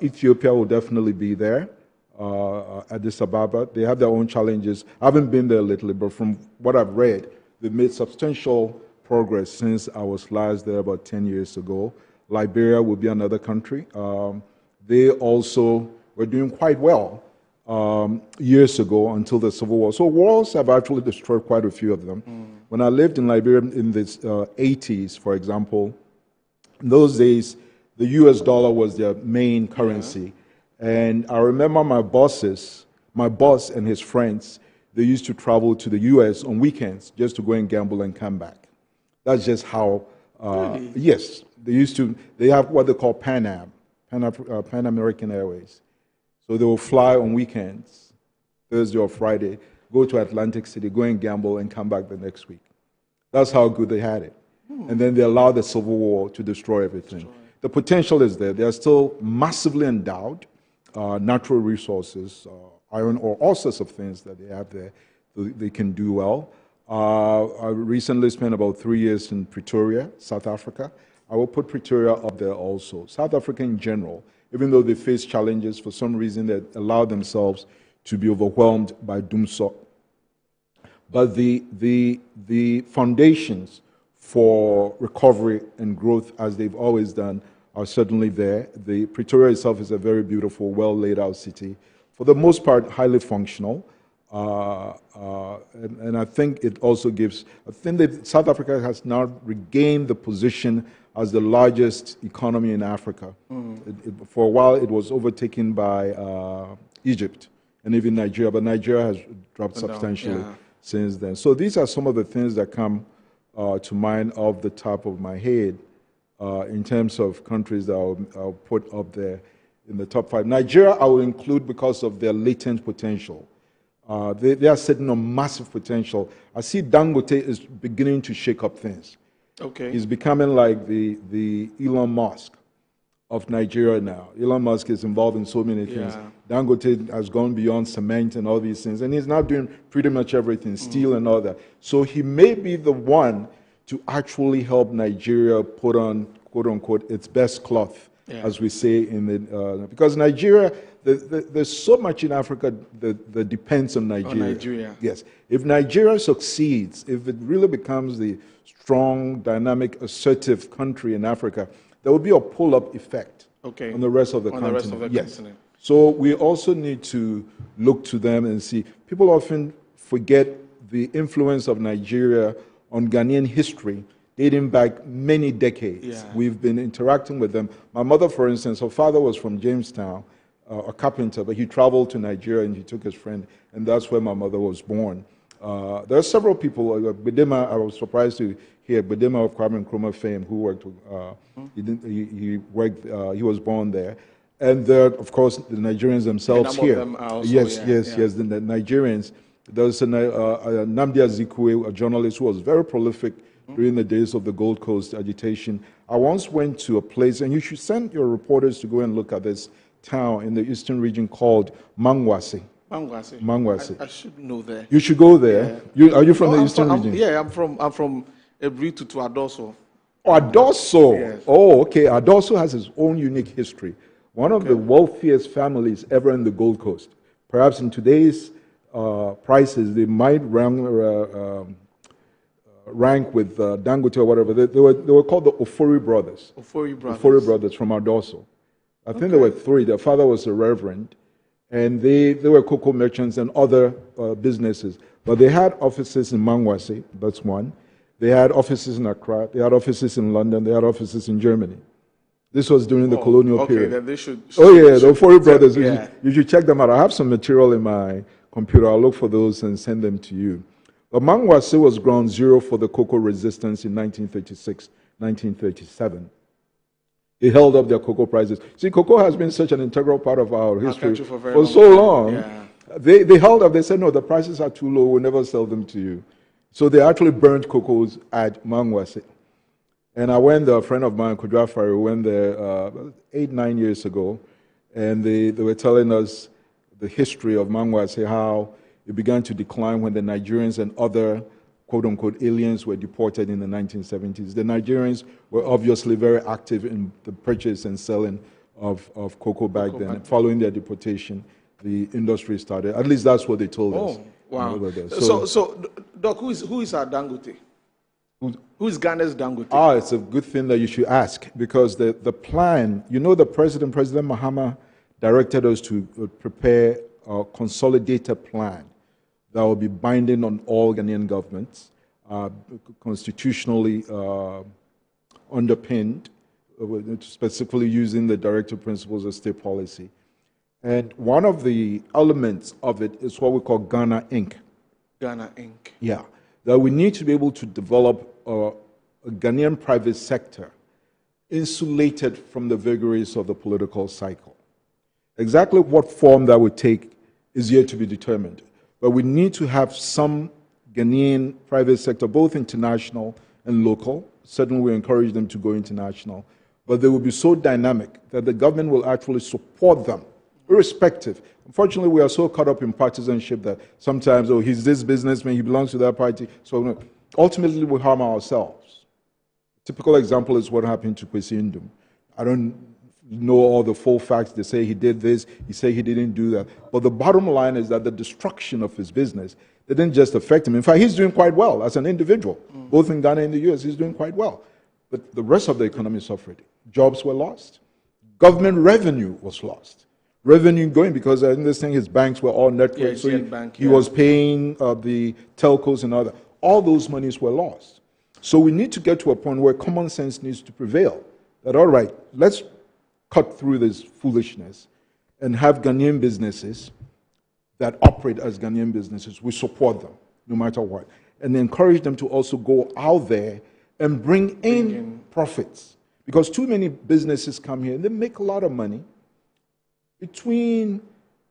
Ethiopia will definitely be there. Addis Ababa, they have their own challenges. I haven't been there lately, but from what I've read, they've made substantial progress since I was last there about 10 years ago. Liberia will be another country. They also were doing quite well years ago until the Civil War. So wars have actually destroyed quite a few of them. When I lived in Liberia in the 80s, for example, in those days, the US dollar was their main currency. And I remember my boss and his friends, they used to travel to the US on weekends just to go and gamble and come back. That's just how, Really? Yes, they have what they call Pan American Airways. So they will fly on weekends, Thursday or Friday, go to Atlantic City, go and gamble and come back the next week. That's how good they had it. And then they allowed the Civil War to destroy everything. The potential is there. They are still massively endowed. natural resources, iron ore, all sorts of things that they have there, they can do well. I recently spent about 3 years in Pretoria, South Africa. I will put Pretoria up there also. South Africa in general, even though they face challenges, for some reason they allow themselves to be overwhelmed by doomsday. But the foundations for recovery and growth, as they've always done, are certainly there. The Pretoria itself is a very beautiful, well laid out city. For the most part, highly functional. And I think it also gives, I think that South Africa has now regained the position as the largest economy in Africa. For a while, it was overtaken by Egypt and even Nigeria, but Nigeria has dropped substantially since then. So these are some of the things that come to mind off the top of my head in terms of countries that I'll put up there in the top 5. Nigeria I will include because of their latent potential. They are sitting on massive potential. I see Dangote is beginning to shake up things. Okay. He's becoming like the Elon Musk of Nigeria now. Elon Musk is involved in so many things. Dangote has gone beyond cement and all these things, and he's now doing pretty much everything, steel and all that. So he may be the one to actually help Nigeria put on, quote unquote, its best cloth, as we say in the, because Nigeria, there's so much in Africa that depends on Nigeria. Yes. If Nigeria succeeds, if it really becomes the strong, dynamic, assertive country in Africa, there will be a pull-up effect on the rest of the continent. So we also need to look to them and see. People often forget the influence of Nigeria on Ghanaian history dating back many decades. We've been interacting with them. My mother, for instance, her father was from Jamestown, a carpenter, but he traveled to Nigeria and he took his friend, and that's where my mother was born. There are several people. Bedema, I was surprised to hear Bedema of Nkrumah fame, who worked with, he was born there. And there, of course, the Nigerians themselves here. The Nigerians. There was Nnamdi Azikiwe, a journalist who was very prolific during the days of the Gold Coast agitation. I once went to a place, and you should send your reporters to go and look at this town in the eastern region called Mangwasi. Mangwasi. I should know there. You should go there. Are you from the eastern region? I'm from Ebri to Adoso. Oh, Adoso. Yes. Oh, okay. Adoso has its own unique history. One of the wealthiest families ever in the Gold Coast. Perhaps in today's prices, they might rank with Dangote or whatever. They were called the Ofori brothers. Ofori brothers from Adoso. I think there were 3. Their father was a reverend, and they were cocoa merchants and other businesses. But they had offices in Mangwasi, that's one. They had offices in Accra, they had offices in London, they had offices in Germany. This was during the colonial period. Then they should. The Ofori brothers, you should check them out. I have some material in my computer. I'll look for those and send them to you. But Mangwasi was ground zero for the cocoa resistance in 1936, 1937. They held up their cocoa prices. See, cocoa has been such an integral part of our history for so long. They held up, they said, no, the prices are too low, we'll never sell them to you. So they actually burned cocoas at Mangwasi. And I went there, a friend of mine, Kudra Fari, went there 8-9 years ago, and they were telling us the history of Mangwasi, how it began to decline when the Nigerians and other quote-unquote aliens were deported in the 1970s. The Nigerians were obviously very active in the purchase and selling of cocoa back then. Following their deportation, the industry started. At least that's what they told us. Oh, wow. So Doc, who is our Dangote? Who is Ghana's Dangote? It's a good thing that you should ask, because the plan, the President Mahama directed us to prepare a consolidated plan that will be binding on all Ghanaian governments, constitutionally underpinned, specifically using the directive principles of state policy. And one of the elements of it is what we call Ghana Inc. Ghana Inc. Yeah, that we need to be able to develop a Ghanaian private sector insulated from the vagaries of the political cycle. Exactly what form that would take is yet to be determined. But we need to have some Ghanaian private sector, both international and local. Certainly we encourage them to go international. But they will be so dynamic that the government will actually support them irrespective. Unfortunately, we are so caught up in partisanship that sometimes, oh, he's this businessman, he belongs to that party. So no, ultimately, we harm ourselves. Typical example is what happened to Kwesi Ndum. I don't know all the full facts. They say he did this, he say he didn't do that. But the bottom line is that the destruction of his business didn't just affect him. In fact, he's doing quite well as an individual. Both in Ghana and the US, he's doing quite well. But the rest of the economy suffered. Jobs were lost. Government revenue was lost. Revenue going because I understand his banks were all networked. Yeah, so he was paying the telcos and other. All those monies were lost. So we need to get to a point where common sense needs to prevail. That, all right, let's cut through this foolishness and have Ghanaian businesses that operate as Ghanaian businesses. We support them, no matter what. And encourage them to also go out there and bring in profits. Because too many businesses come here and they make a lot of money. Between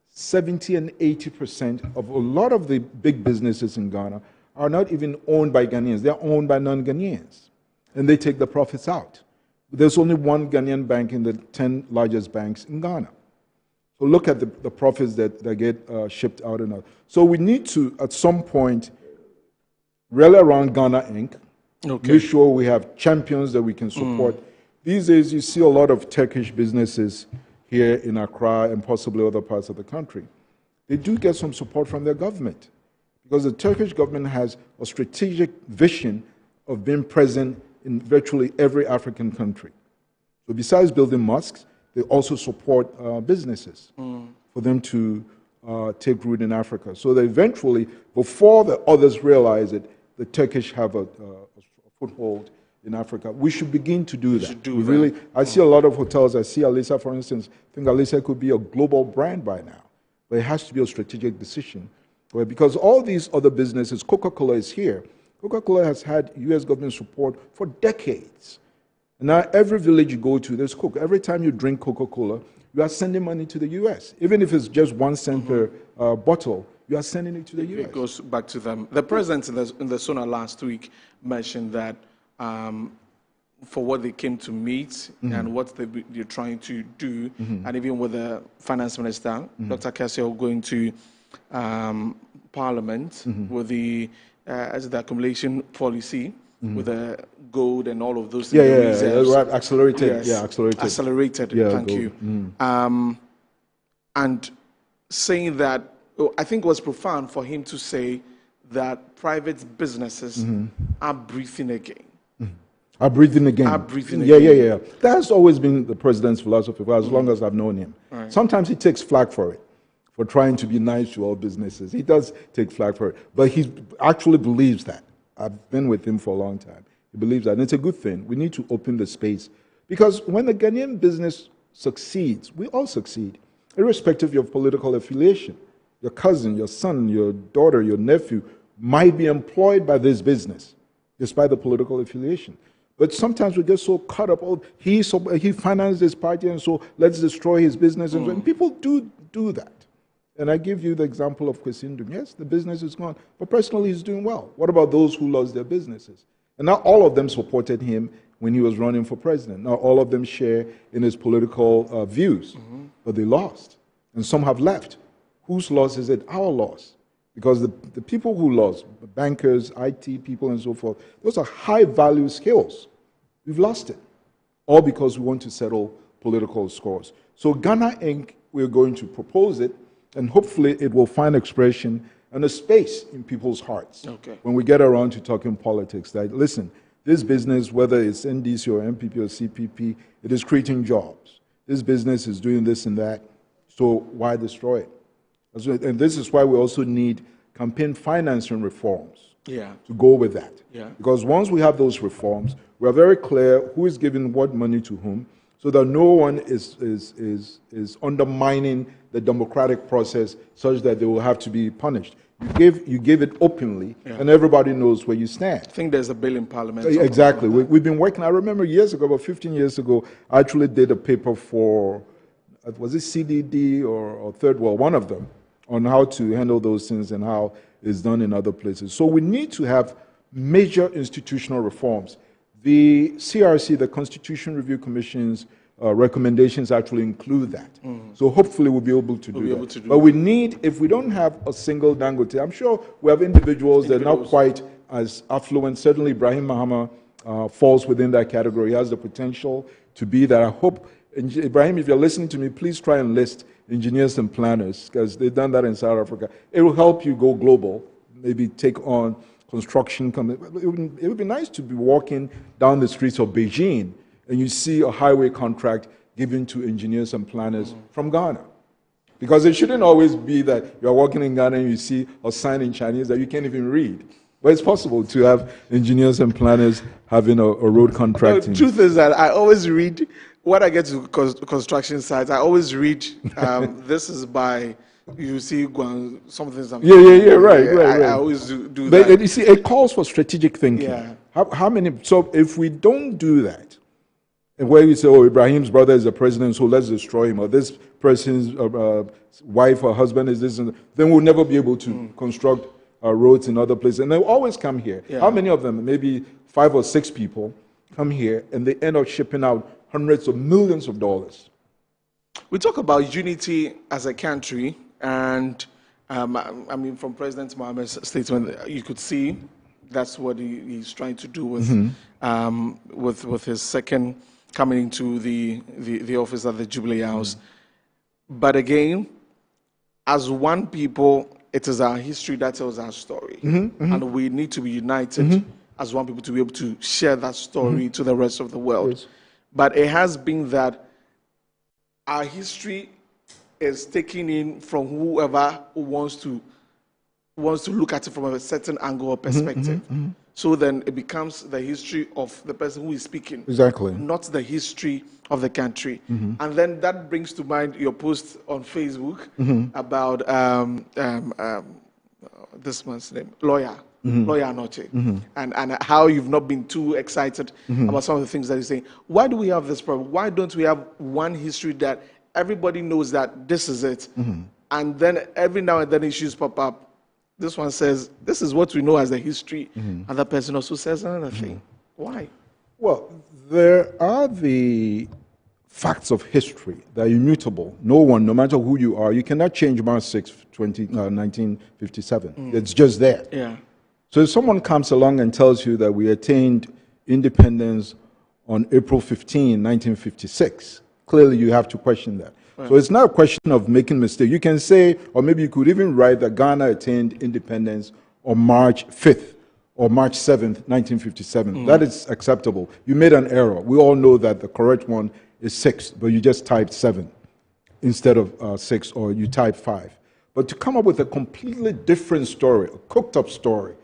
70 and 80% of a lot of the big businesses in Ghana are not even owned by Ghanaians. They're owned by non-Ghanaians. And they take the profits out. There's only one Ghanaian bank in the 10 largest banks in Ghana. So look at the profits that get shipped out and out. So we need to, at some point, rally around Ghana Inc. Make sure we have champions that we can support. These days, you see a lot of Turkish businesses here in Accra and possibly other parts of the country. They do get some support from their government because the Turkish government has a strategic vision of being present in virtually every African country. So besides building mosques, they also support businesses for them to take root in Africa. So that eventually, before the others realize it, the Turkish have a foothold in Africa. We should begin to do that. I see a lot of hotels. I see Alisa, for instance. I think Alisa could be a global brand by now. But it has to be a strategic decision. Because all these other businesses, Coca-Cola is here. Coca-Cola has had US government support for decades. And now every village you go to, there's Coke. Every time you drink Coca-Cola, you are sending money to the US. Even if it's just 1 cent per bottle, you are sending it to the US. It goes back to them. The president in the SONA last week mentioned that for what they came to meet and what they're trying to do, and even with the finance minister, Dr. Kessel, going to Parliament with the accumulation policy, with the gold and all of those things. Right. Accelerated. Yes. Accelerated. Accelerated. Thank you. And saying that, I think it was profound for him to say that private businesses are breathing again. Are breathing again. Yeah. That's always been the president's philosophy for as long as I've known him. Right. Sometimes he takes flack for it, for trying to be nice to all businesses. He does take flack for it. But he actually believes that. I've been with him for a long time. He believes that. And it's a good thing. We need to open the space. Because when the Ghanaian business succeeds, we all succeed, irrespective of your political affiliation. Your cousin, your son, your daughter, your nephew might be employed by this business, despite the political affiliation. But sometimes we get so caught up, he financed this party, and so let's destroy his business. And people do that. And I give you the example of Kwesi Ndum. Yes, the business is gone, but personally he's doing well. What about those who lost their businesses? And not all of them supported him when he was running for president. Not all of them share in his political views, but they lost. And some have left. Whose loss is it? Our loss. Because the people who lost, bankers, IT people, and so forth, those are high-value skills. We've lost it. All because we want to settle political scores. So Ghana Inc., we're going to propose it, and hopefully it will find expression and a space in people's hearts. When we get around to talking politics, that, listen, this business, whether it's NDC or MPP or CPP, it is creating jobs. This business is doing this and that, so why destroy it? And this is why we also need campaign financing reforms to go with that. Because once we have those reforms, we are very clear who is giving what money to whom, so that no one is undermining the democratic process such that they will have to be punished. You give it openly, and everybody knows where you stand. I think there's a bill in Parliament. Exactly. We've been working. I remember years ago, about 15 years ago, I actually did a paper for, was it CDD or Third World, one of them, on how to handle those things and how it's done in other places. So we need to have major institutional reforms The CRC, the Constitution Review Commission's recommendations actually include that. So hopefully we'll be able to do that. But we need, if we don't have a single Dangote, I'm sure we have individuals that are not quite as affluent. Certainly Ibrahim Mahama falls within that category. He has the potential to be that. I hope, Ibrahim, if you're listening to me, please try and list engineers and planners, because they've done that in South Africa. It will help you go global, maybe take on construction. It would be nice to be walking down the streets of Beijing and you see a highway contract given to engineers and planners from Ghana. Because it shouldn't always be that you're walking in Ghana and you see a sign in Chinese that you can't even read. But it's possible to have engineers and planners having a road contract. The truth is that I always read, when I get to construction sites, I always read, this is by, you see, some things. Right. I always do but that. You see, it calls for strategic thinking. Yeah. How many, so if we don't do that, and where you say, oh, Ibrahim's brother is the president, so let's destroy him, or this person's wife or husband is this, and then we'll never be able to construct roads in other places. And they always come here. Yeah. How many of them? Maybe 5 or 6 people come here, and they end up shipping out hundreds of millions of dollars. We talk about unity as a country, and I mean, from President Mohammed's statement, you could see that's what he's trying to do with with his second coming into the office at the Jubilee House. But again, as one people, it is our history that tells our story. And we need to be united as one people to be able to share that story to the rest of the world. Yes. But it has been that our history is taken in from whoever wants to look at it from a certain angle or perspective. So then it becomes the history of the person who is speaking. Exactly. Not the history of the country. And then that brings to mind your post on Facebook about this man's name, Lawyer Anoche, and how you've not been too excited about some of the things that he's saying. Why do we have this problem? Why don't we have one history that everybody knows that this is it? And then every now and then issues pop up. This one says, this is what we know as the history. Other person also says another thing. Why? Well, there are the facts of history that are immutable. No one, no matter who you are, you cannot change March 6, 1957. It's just there. Yeah. So if someone comes along and tells you that we attained independence on April 15, 1956, clearly you have to question that. So it's not a question of making mistakes. You can say, or maybe you could even write that Ghana attained independence on March 5th or March 7th, 1957. That is acceptable. You made an error. We all know that the correct one is 6, but you just typed 7 instead of 6, or you typed 5. But to come up with a completely different story, a cooked-up story,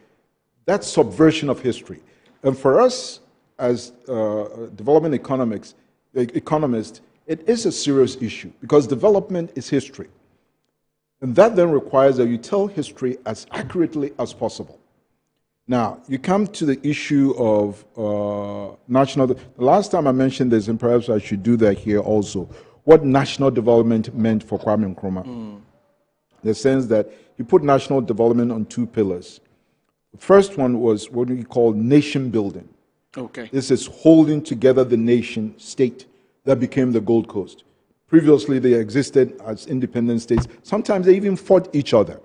that's subversion of history. And for us as development economists, it is a serious issue because development is history. And that then requires that you tell history as accurately as possible. Now, you come to the issue of national... The last time I mentioned this, and perhaps I should do that here also, what national development meant for Kwame Nkrumah. In the sense that he put national development on 2 pillars. The first one was what we call nation building. Okay. This is holding together the nation state that became the Gold Coast. Previously, they existed as independent states. Sometimes they even fought each other.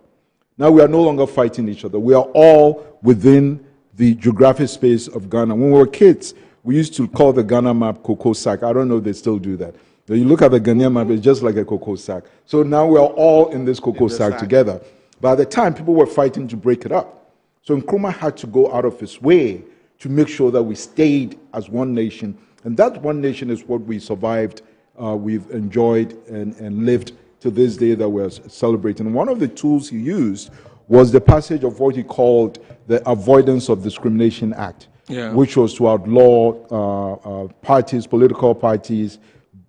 Now we are no longer fighting each other. We are all within the geographic space of Ghana. When we were kids, we used to call the Ghana map cocoa sack. I don't know if they still do that. When you look at the Ghanaian map, it's just like a cocoa sack. So now we are all in this cocoa sack together. By the time, people were fighting to break it up. So Nkrumah had to go out of his way to make sure that we stayed as one nation. And that one nation is what we survived, we've enjoyed and lived to this day that we're celebrating. And one of the tools he used was the passage of what he called the Avoidance of Discrimination Act, which was to outlaw parties, political parties,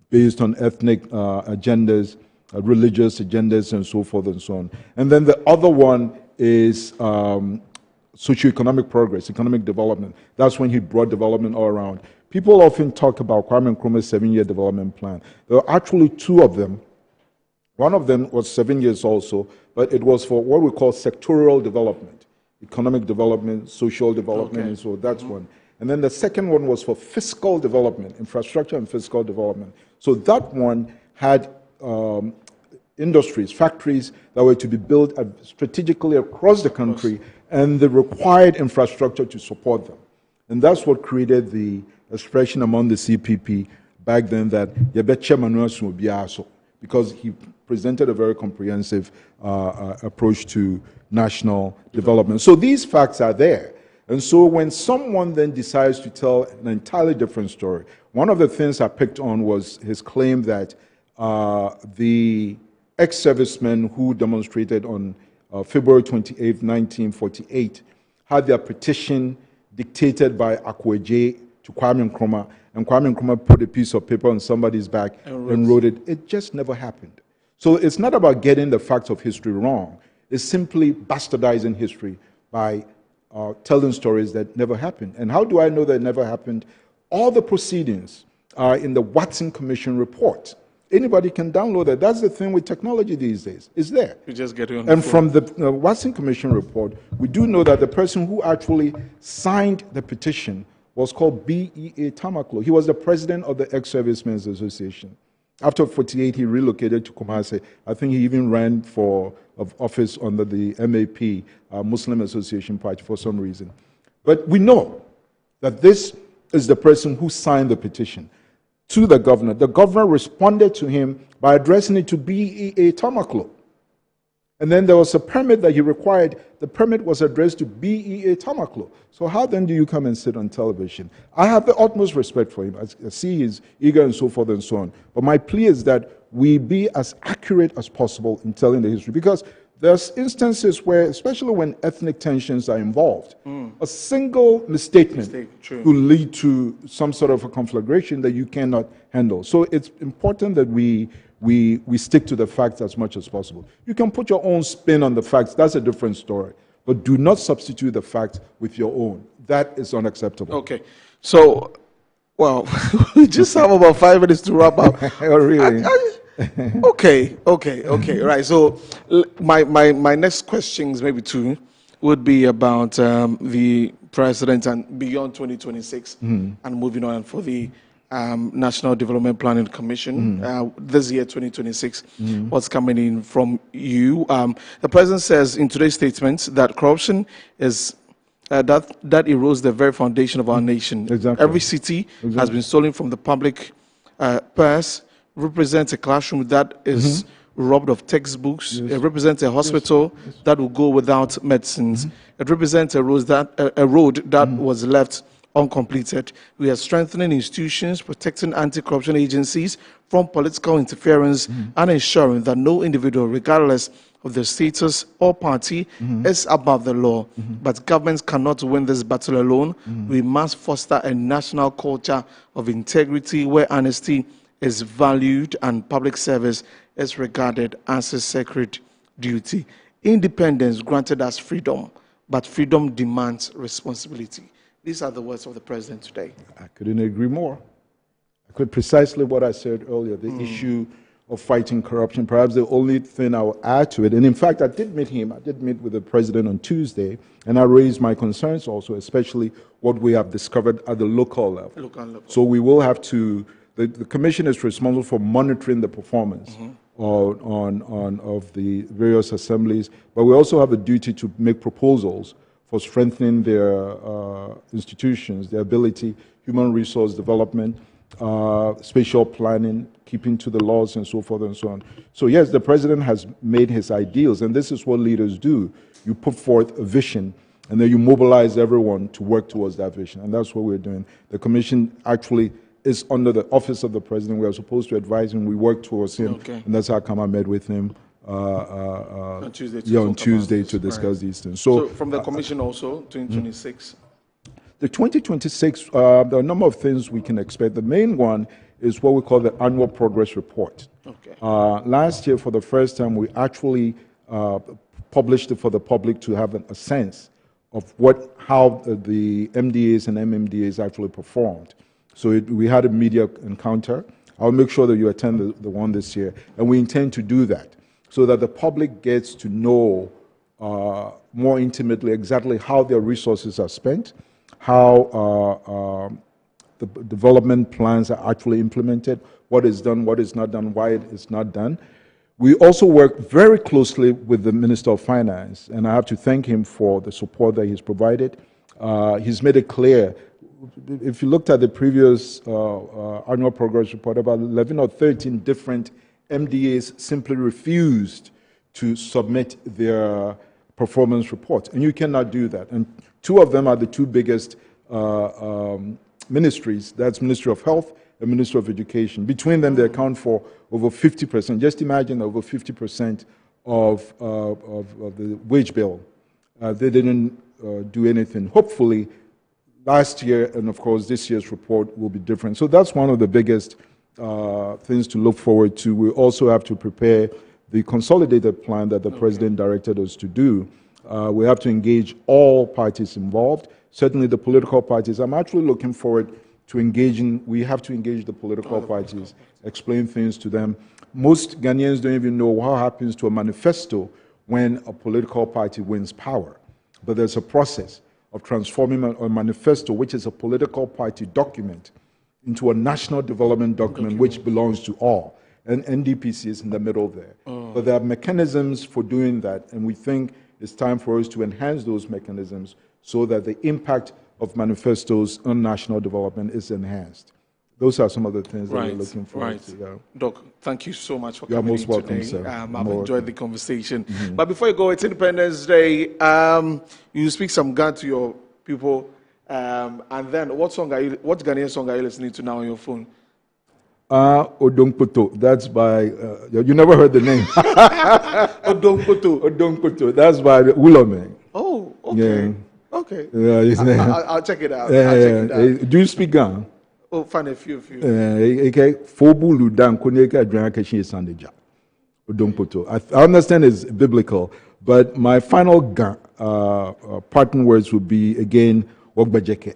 based on ethnic agendas, religious agendas, and so forth and so on. And then the other one is socioeconomic progress, economic development. That's when he brought development all around. People often talk about Kwame Nkrumah's 7-year development plan. There are actually 2 of them. One of them was 7 years also, but it was for what we call sectorial development, economic development, social development, and so that's one. And then the second one was for fiscal development, infrastructure and fiscal development. So that one had industries, factories that were to be built strategically across the country and the required infrastructure to support them. And that's what created the expression among the CPP back then that Yebeche Manuel Sumobiaso, because he presented a very comprehensive approach to national development. So these facts are there. And so when someone then decides to tell an entirely different story, one of the things I picked on was his claim that the ex-servicemen who demonstrated on February 28, 1948, had their petition dictated by Akweje to Kwame Nkrumah, and Kwame Nkrumah put a piece of paper on somebody's back and wrote it. It just never happened. So it's not about getting the facts of history wrong. It's simply bastardizing history by telling stories that never happened. And how do I know that it never happened? All the proceedings are in the Watson Commission report. Anybody can download that. That's the thing with technology these days. It's there. You just get it on And the from the Watson Commission report, we do know that the person who actually signed the petition was called B.E.A. Tamaklo. He was the president of the Ex-Servicemen's Association. After 48, he relocated to Kumasi. I think he even ran for office under the MAP, Muslim Association Party, for some reason. But we know that this is the person who signed the petition to the governor. The governor responded to him by addressing it to B.E.A. Tamaklo. And then there was a permit that he required. The permit was addressed to B.E.A. Tamaklo. So how then do you come and sit on television? I have the utmost respect for him. I see he's eager and so forth and so on. But my plea is that we be as accurate as possible in telling the history. Because there's instances where, especially when ethnic tensions are involved, a single misstatement will lead to some sort of a conflagration that you cannot handle. So it's important that we stick to the facts as much as possible. You can put your own spin on the facts. That's a different story. But do not substitute the facts with your own. That is unacceptable. Okay. So, well, we just have about 5 minutes to wrap up. Oh, really? Okay. Right. So my next questions, maybe two, would be about the president and beyond 2026 and moving on for the National Development Planning Commission this year, 2026. What's coming in from you? The president says in today's statement that corruption is that erodes the very foundation of our nation. Exactly. Every city has been stolen from the public purse. Represents a classroom that is robbed of textbooks. It represents a hospital that will go without medicines. It represents a road that was left uncompleted. We are strengthening institutions, protecting anti-corruption agencies from political interference, and ensuring that no individual, regardless of their status or party, is above the law. But governments cannot win this battle alone. We must foster a national culture of integrity where honesty is valued and public service is regarded as a sacred duty. Independence granted us freedom, but freedom demands responsibility. These are the words of the president today. I couldn't agree more. Precisely what I said earlier, the issue of fighting corruption. Perhaps the only thing I will add to it, and in fact, I did meet him. I did meet with the president on Tuesday, and I raised my concerns also, especially what we have discovered at the local level. So we will have to. The commission is responsible for monitoring the performance of the various assemblies, but we also have a duty to make proposals for strengthening their institutions, their ability, human resource development, spatial planning, keeping to the laws and so forth and so on. So yes, the president has made his ideals, and this is what leaders do. You put forth a vision, and then you mobilize everyone to work towards that vision, and that's what we're doing. The commission actually is under the office of the president. We are supposed to advise him. We work towards him, and that's how come I met with him on Tuesday to discuss these things. So from the commission also, 2026? The 2026, there are a number of things we can expect. The main one is what we call the annual progress report. Last year, for the first time, we actually published it for the public to have a sense of how the MDAs and MMDAs actually performed. So we had a media encounter. I'll make sure that you attend the one this year. And we intend to do that so that the public gets to know more intimately exactly how their resources are spent how the development plans are actually implemented, what is done, what is not done, why it is not done. We also work very closely with the Minister of Finance, and I have to thank him for the support that he's provided. He's made it clear. If you looked at the previous annual progress report, about 11 or 13 different MDAs simply refused to submit their performance reports, and you cannot do that. And two of them are the two biggest ministries, that's Ministry of Health and Ministry of Education. Between them, they account for over 50%. Just imagine over 50% of the wage bill. They didn't do anything. Hopefully, last year and of course this year's report will be different. So that's one of the biggest things to look forward to. We also have to prepare the consolidated plan that the President directed us to do. We have to engage all parties involved, certainly the political parties. I'm actually looking forward to engaging. We have to engage the political parties, explain things to them. Most Ghanaians don't even know what happens to a manifesto when a political party wins power. But there's a process of transforming a manifesto, which is a political party document, into a national development document which belongs to all. And NDPC is in the middle there. But there are mechanisms for doing that, and we think it's time for us to enhance those mechanisms so that the impact of manifestos on national development is enhanced. Those are some of the things that we're looking forward to. Yeah. Doc, thank you so much for You're coming most in welcome, today. sir. I've enjoyed the conversation. Mm-hmm. But before you go, it's Independence Day. You speak some Ghana to your people, and then what Ghanaian song are you listening to now on your phone? Odongpoto. That's by, you never heard the name. Odongpoto. Odongpoto. That's by Ulome. Oh, okay. Yeah. Okay. Yeah, I'll check it out. Do you speak Ghana? Oh, find a few. Okay. Fobulu dan konyeka adranka shi sandeja. Odongpoto. I understand it's biblical, but my final parting words would be again Wogbajeke.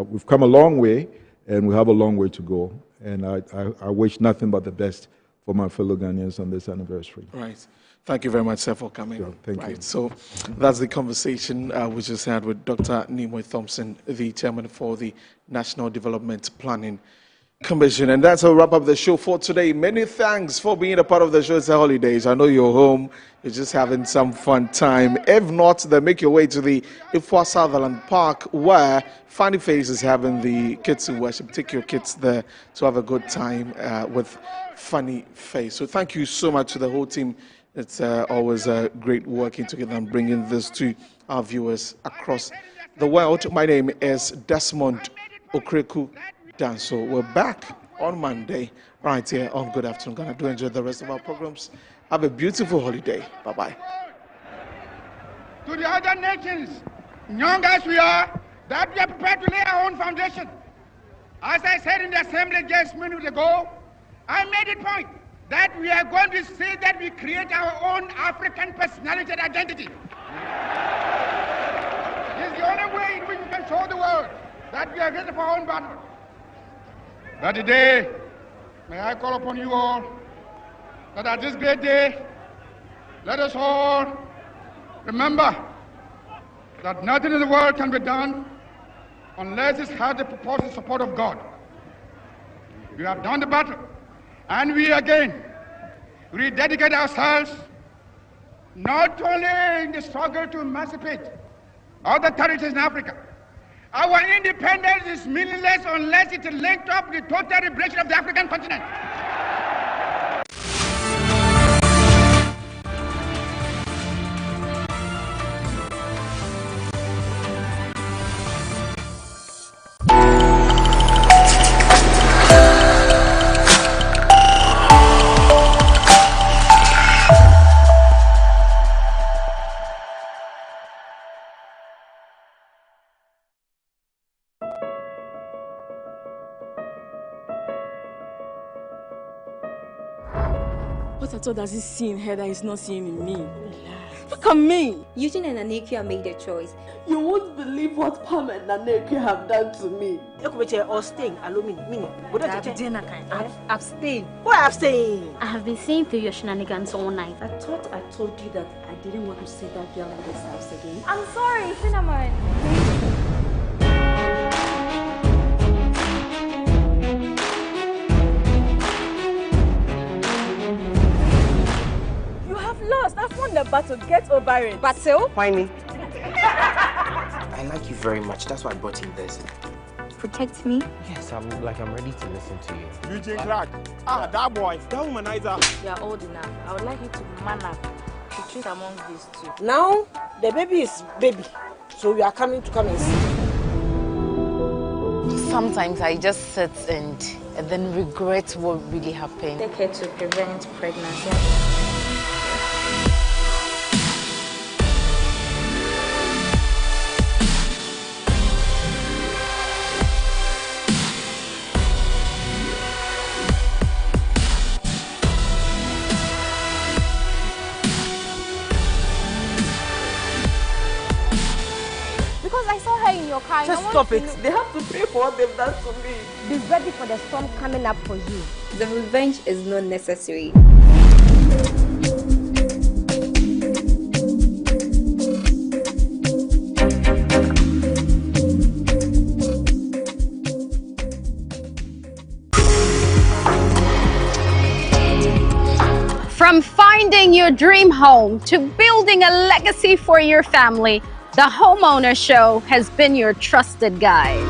We've come a long way, and we have a long way to go. And I wish nothing but the best for my fellow Ghanaians on this anniversary. Right. Thank you very much, sir, for coming. Sure, thank you. So that's the conversation we just had with Dr. Nimoy Thompson, the chairman for the National Development Planning Commission. And that's a wrap up the show for today. Many thanks for being a part of the show. It's the holidays. I know you're home. You're just having some fun time. If not, then make your way to the Ifwa Sutherland Park, where Funny Face is having the kids in worship. Take your kids there to have a good time with Funny Face. So thank you so much to the whole team. It's always great working together and bringing this to our viewers across the world. My name is Desmond Okreku Danso. We're back on Monday right here on Good Afternoon Ghana. Do enjoy the rest of our programs. Have a beautiful holiday. Bye-bye. To the other nations, young as we are, that we are prepared to lay our own foundation. As I said in the assembly just minutes ago, I made it point that we are going to say that we create our own African personality and identity. It's the only way in which we can show the world that we are ready for our own battle. But today, may I call upon you all that at this great day, let us all remember that nothing in the world can be done unless it has the purported support of God. We have done the battle, and we again rededicate ourselves not only in the struggle to emancipate other territories in Africa. Our independence is meaningless unless it is linked up with the total liberation of the African continent. What at all does he see in her that he's not seeing in me? Look at me! Eugene and Anekia made a choice. You won't believe what Pam and Anekia have done to me. Or staying, Abstain. Why abstain? I have been seeing through your shenanigans all night. I thought I told you that I didn't want to see that girl in this house again. I'm sorry, Cinnamon. a battle, get over it. Battle? Why me? I like you very much. That's why I brought in this. Protect me? Yes, I'm ready to listen to you. Eugene Clark. That boy. That womanizer. You are old enough. I would like you to man up to choose among these two. Now, the baby is baby. So you are coming to come and see. Sometimes I just sit and then regret what really happened. Take care to prevent pregnancy. Just stop it. They have to pay for what they've done to me. Be ready for the storm coming up for you. The revenge is not necessary. From finding your dream home to building a legacy for your family, the Homeowner Show has been your trusted guide.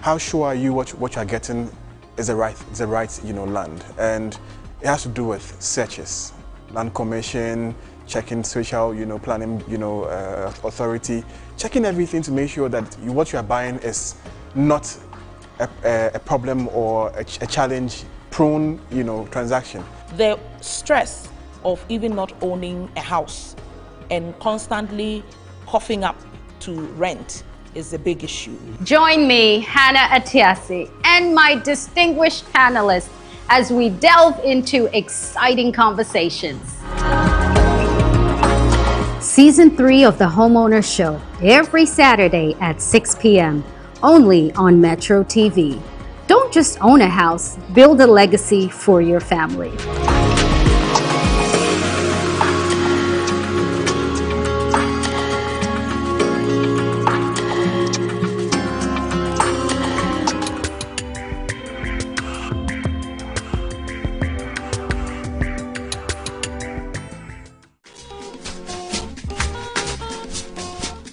How sure are you what you are getting is the right land? And it has to do with searches, land commission, checking social planning authority, checking everything to make sure that what you are buying is not a problem or a challenge-prone transaction. The stress of even not owning a house and constantly coughing up to rent is a big issue. Join me, Hannah Atiasi, and my distinguished panelists as we delve into exciting conversations. Season 3 of the Homeowner Show, every Saturday at 6 p.m., only on Metro TV. Don't just own a house, build a legacy for your family.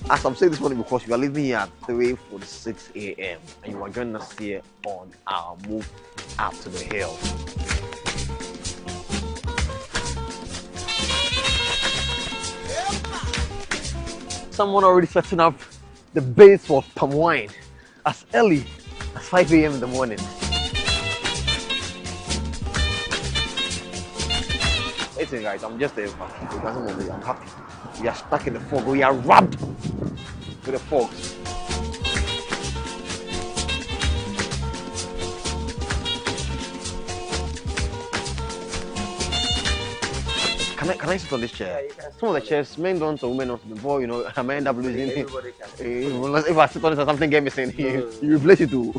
As I'm saying this morning because you are leaving here at 3:46 a.m. and you are joining us here on our move up to the hill. Someone already setting up the base for palm wine as early as 5 a.m. in the morning. Listen guys, I'm just there. I'm happy. We are stuck in the fog. We are wrapped with the fog. Can I sit on this chair? Some of the chairs, men don't or women don't. Before I may end up losing. If I sit on this or something get missing, you replace it to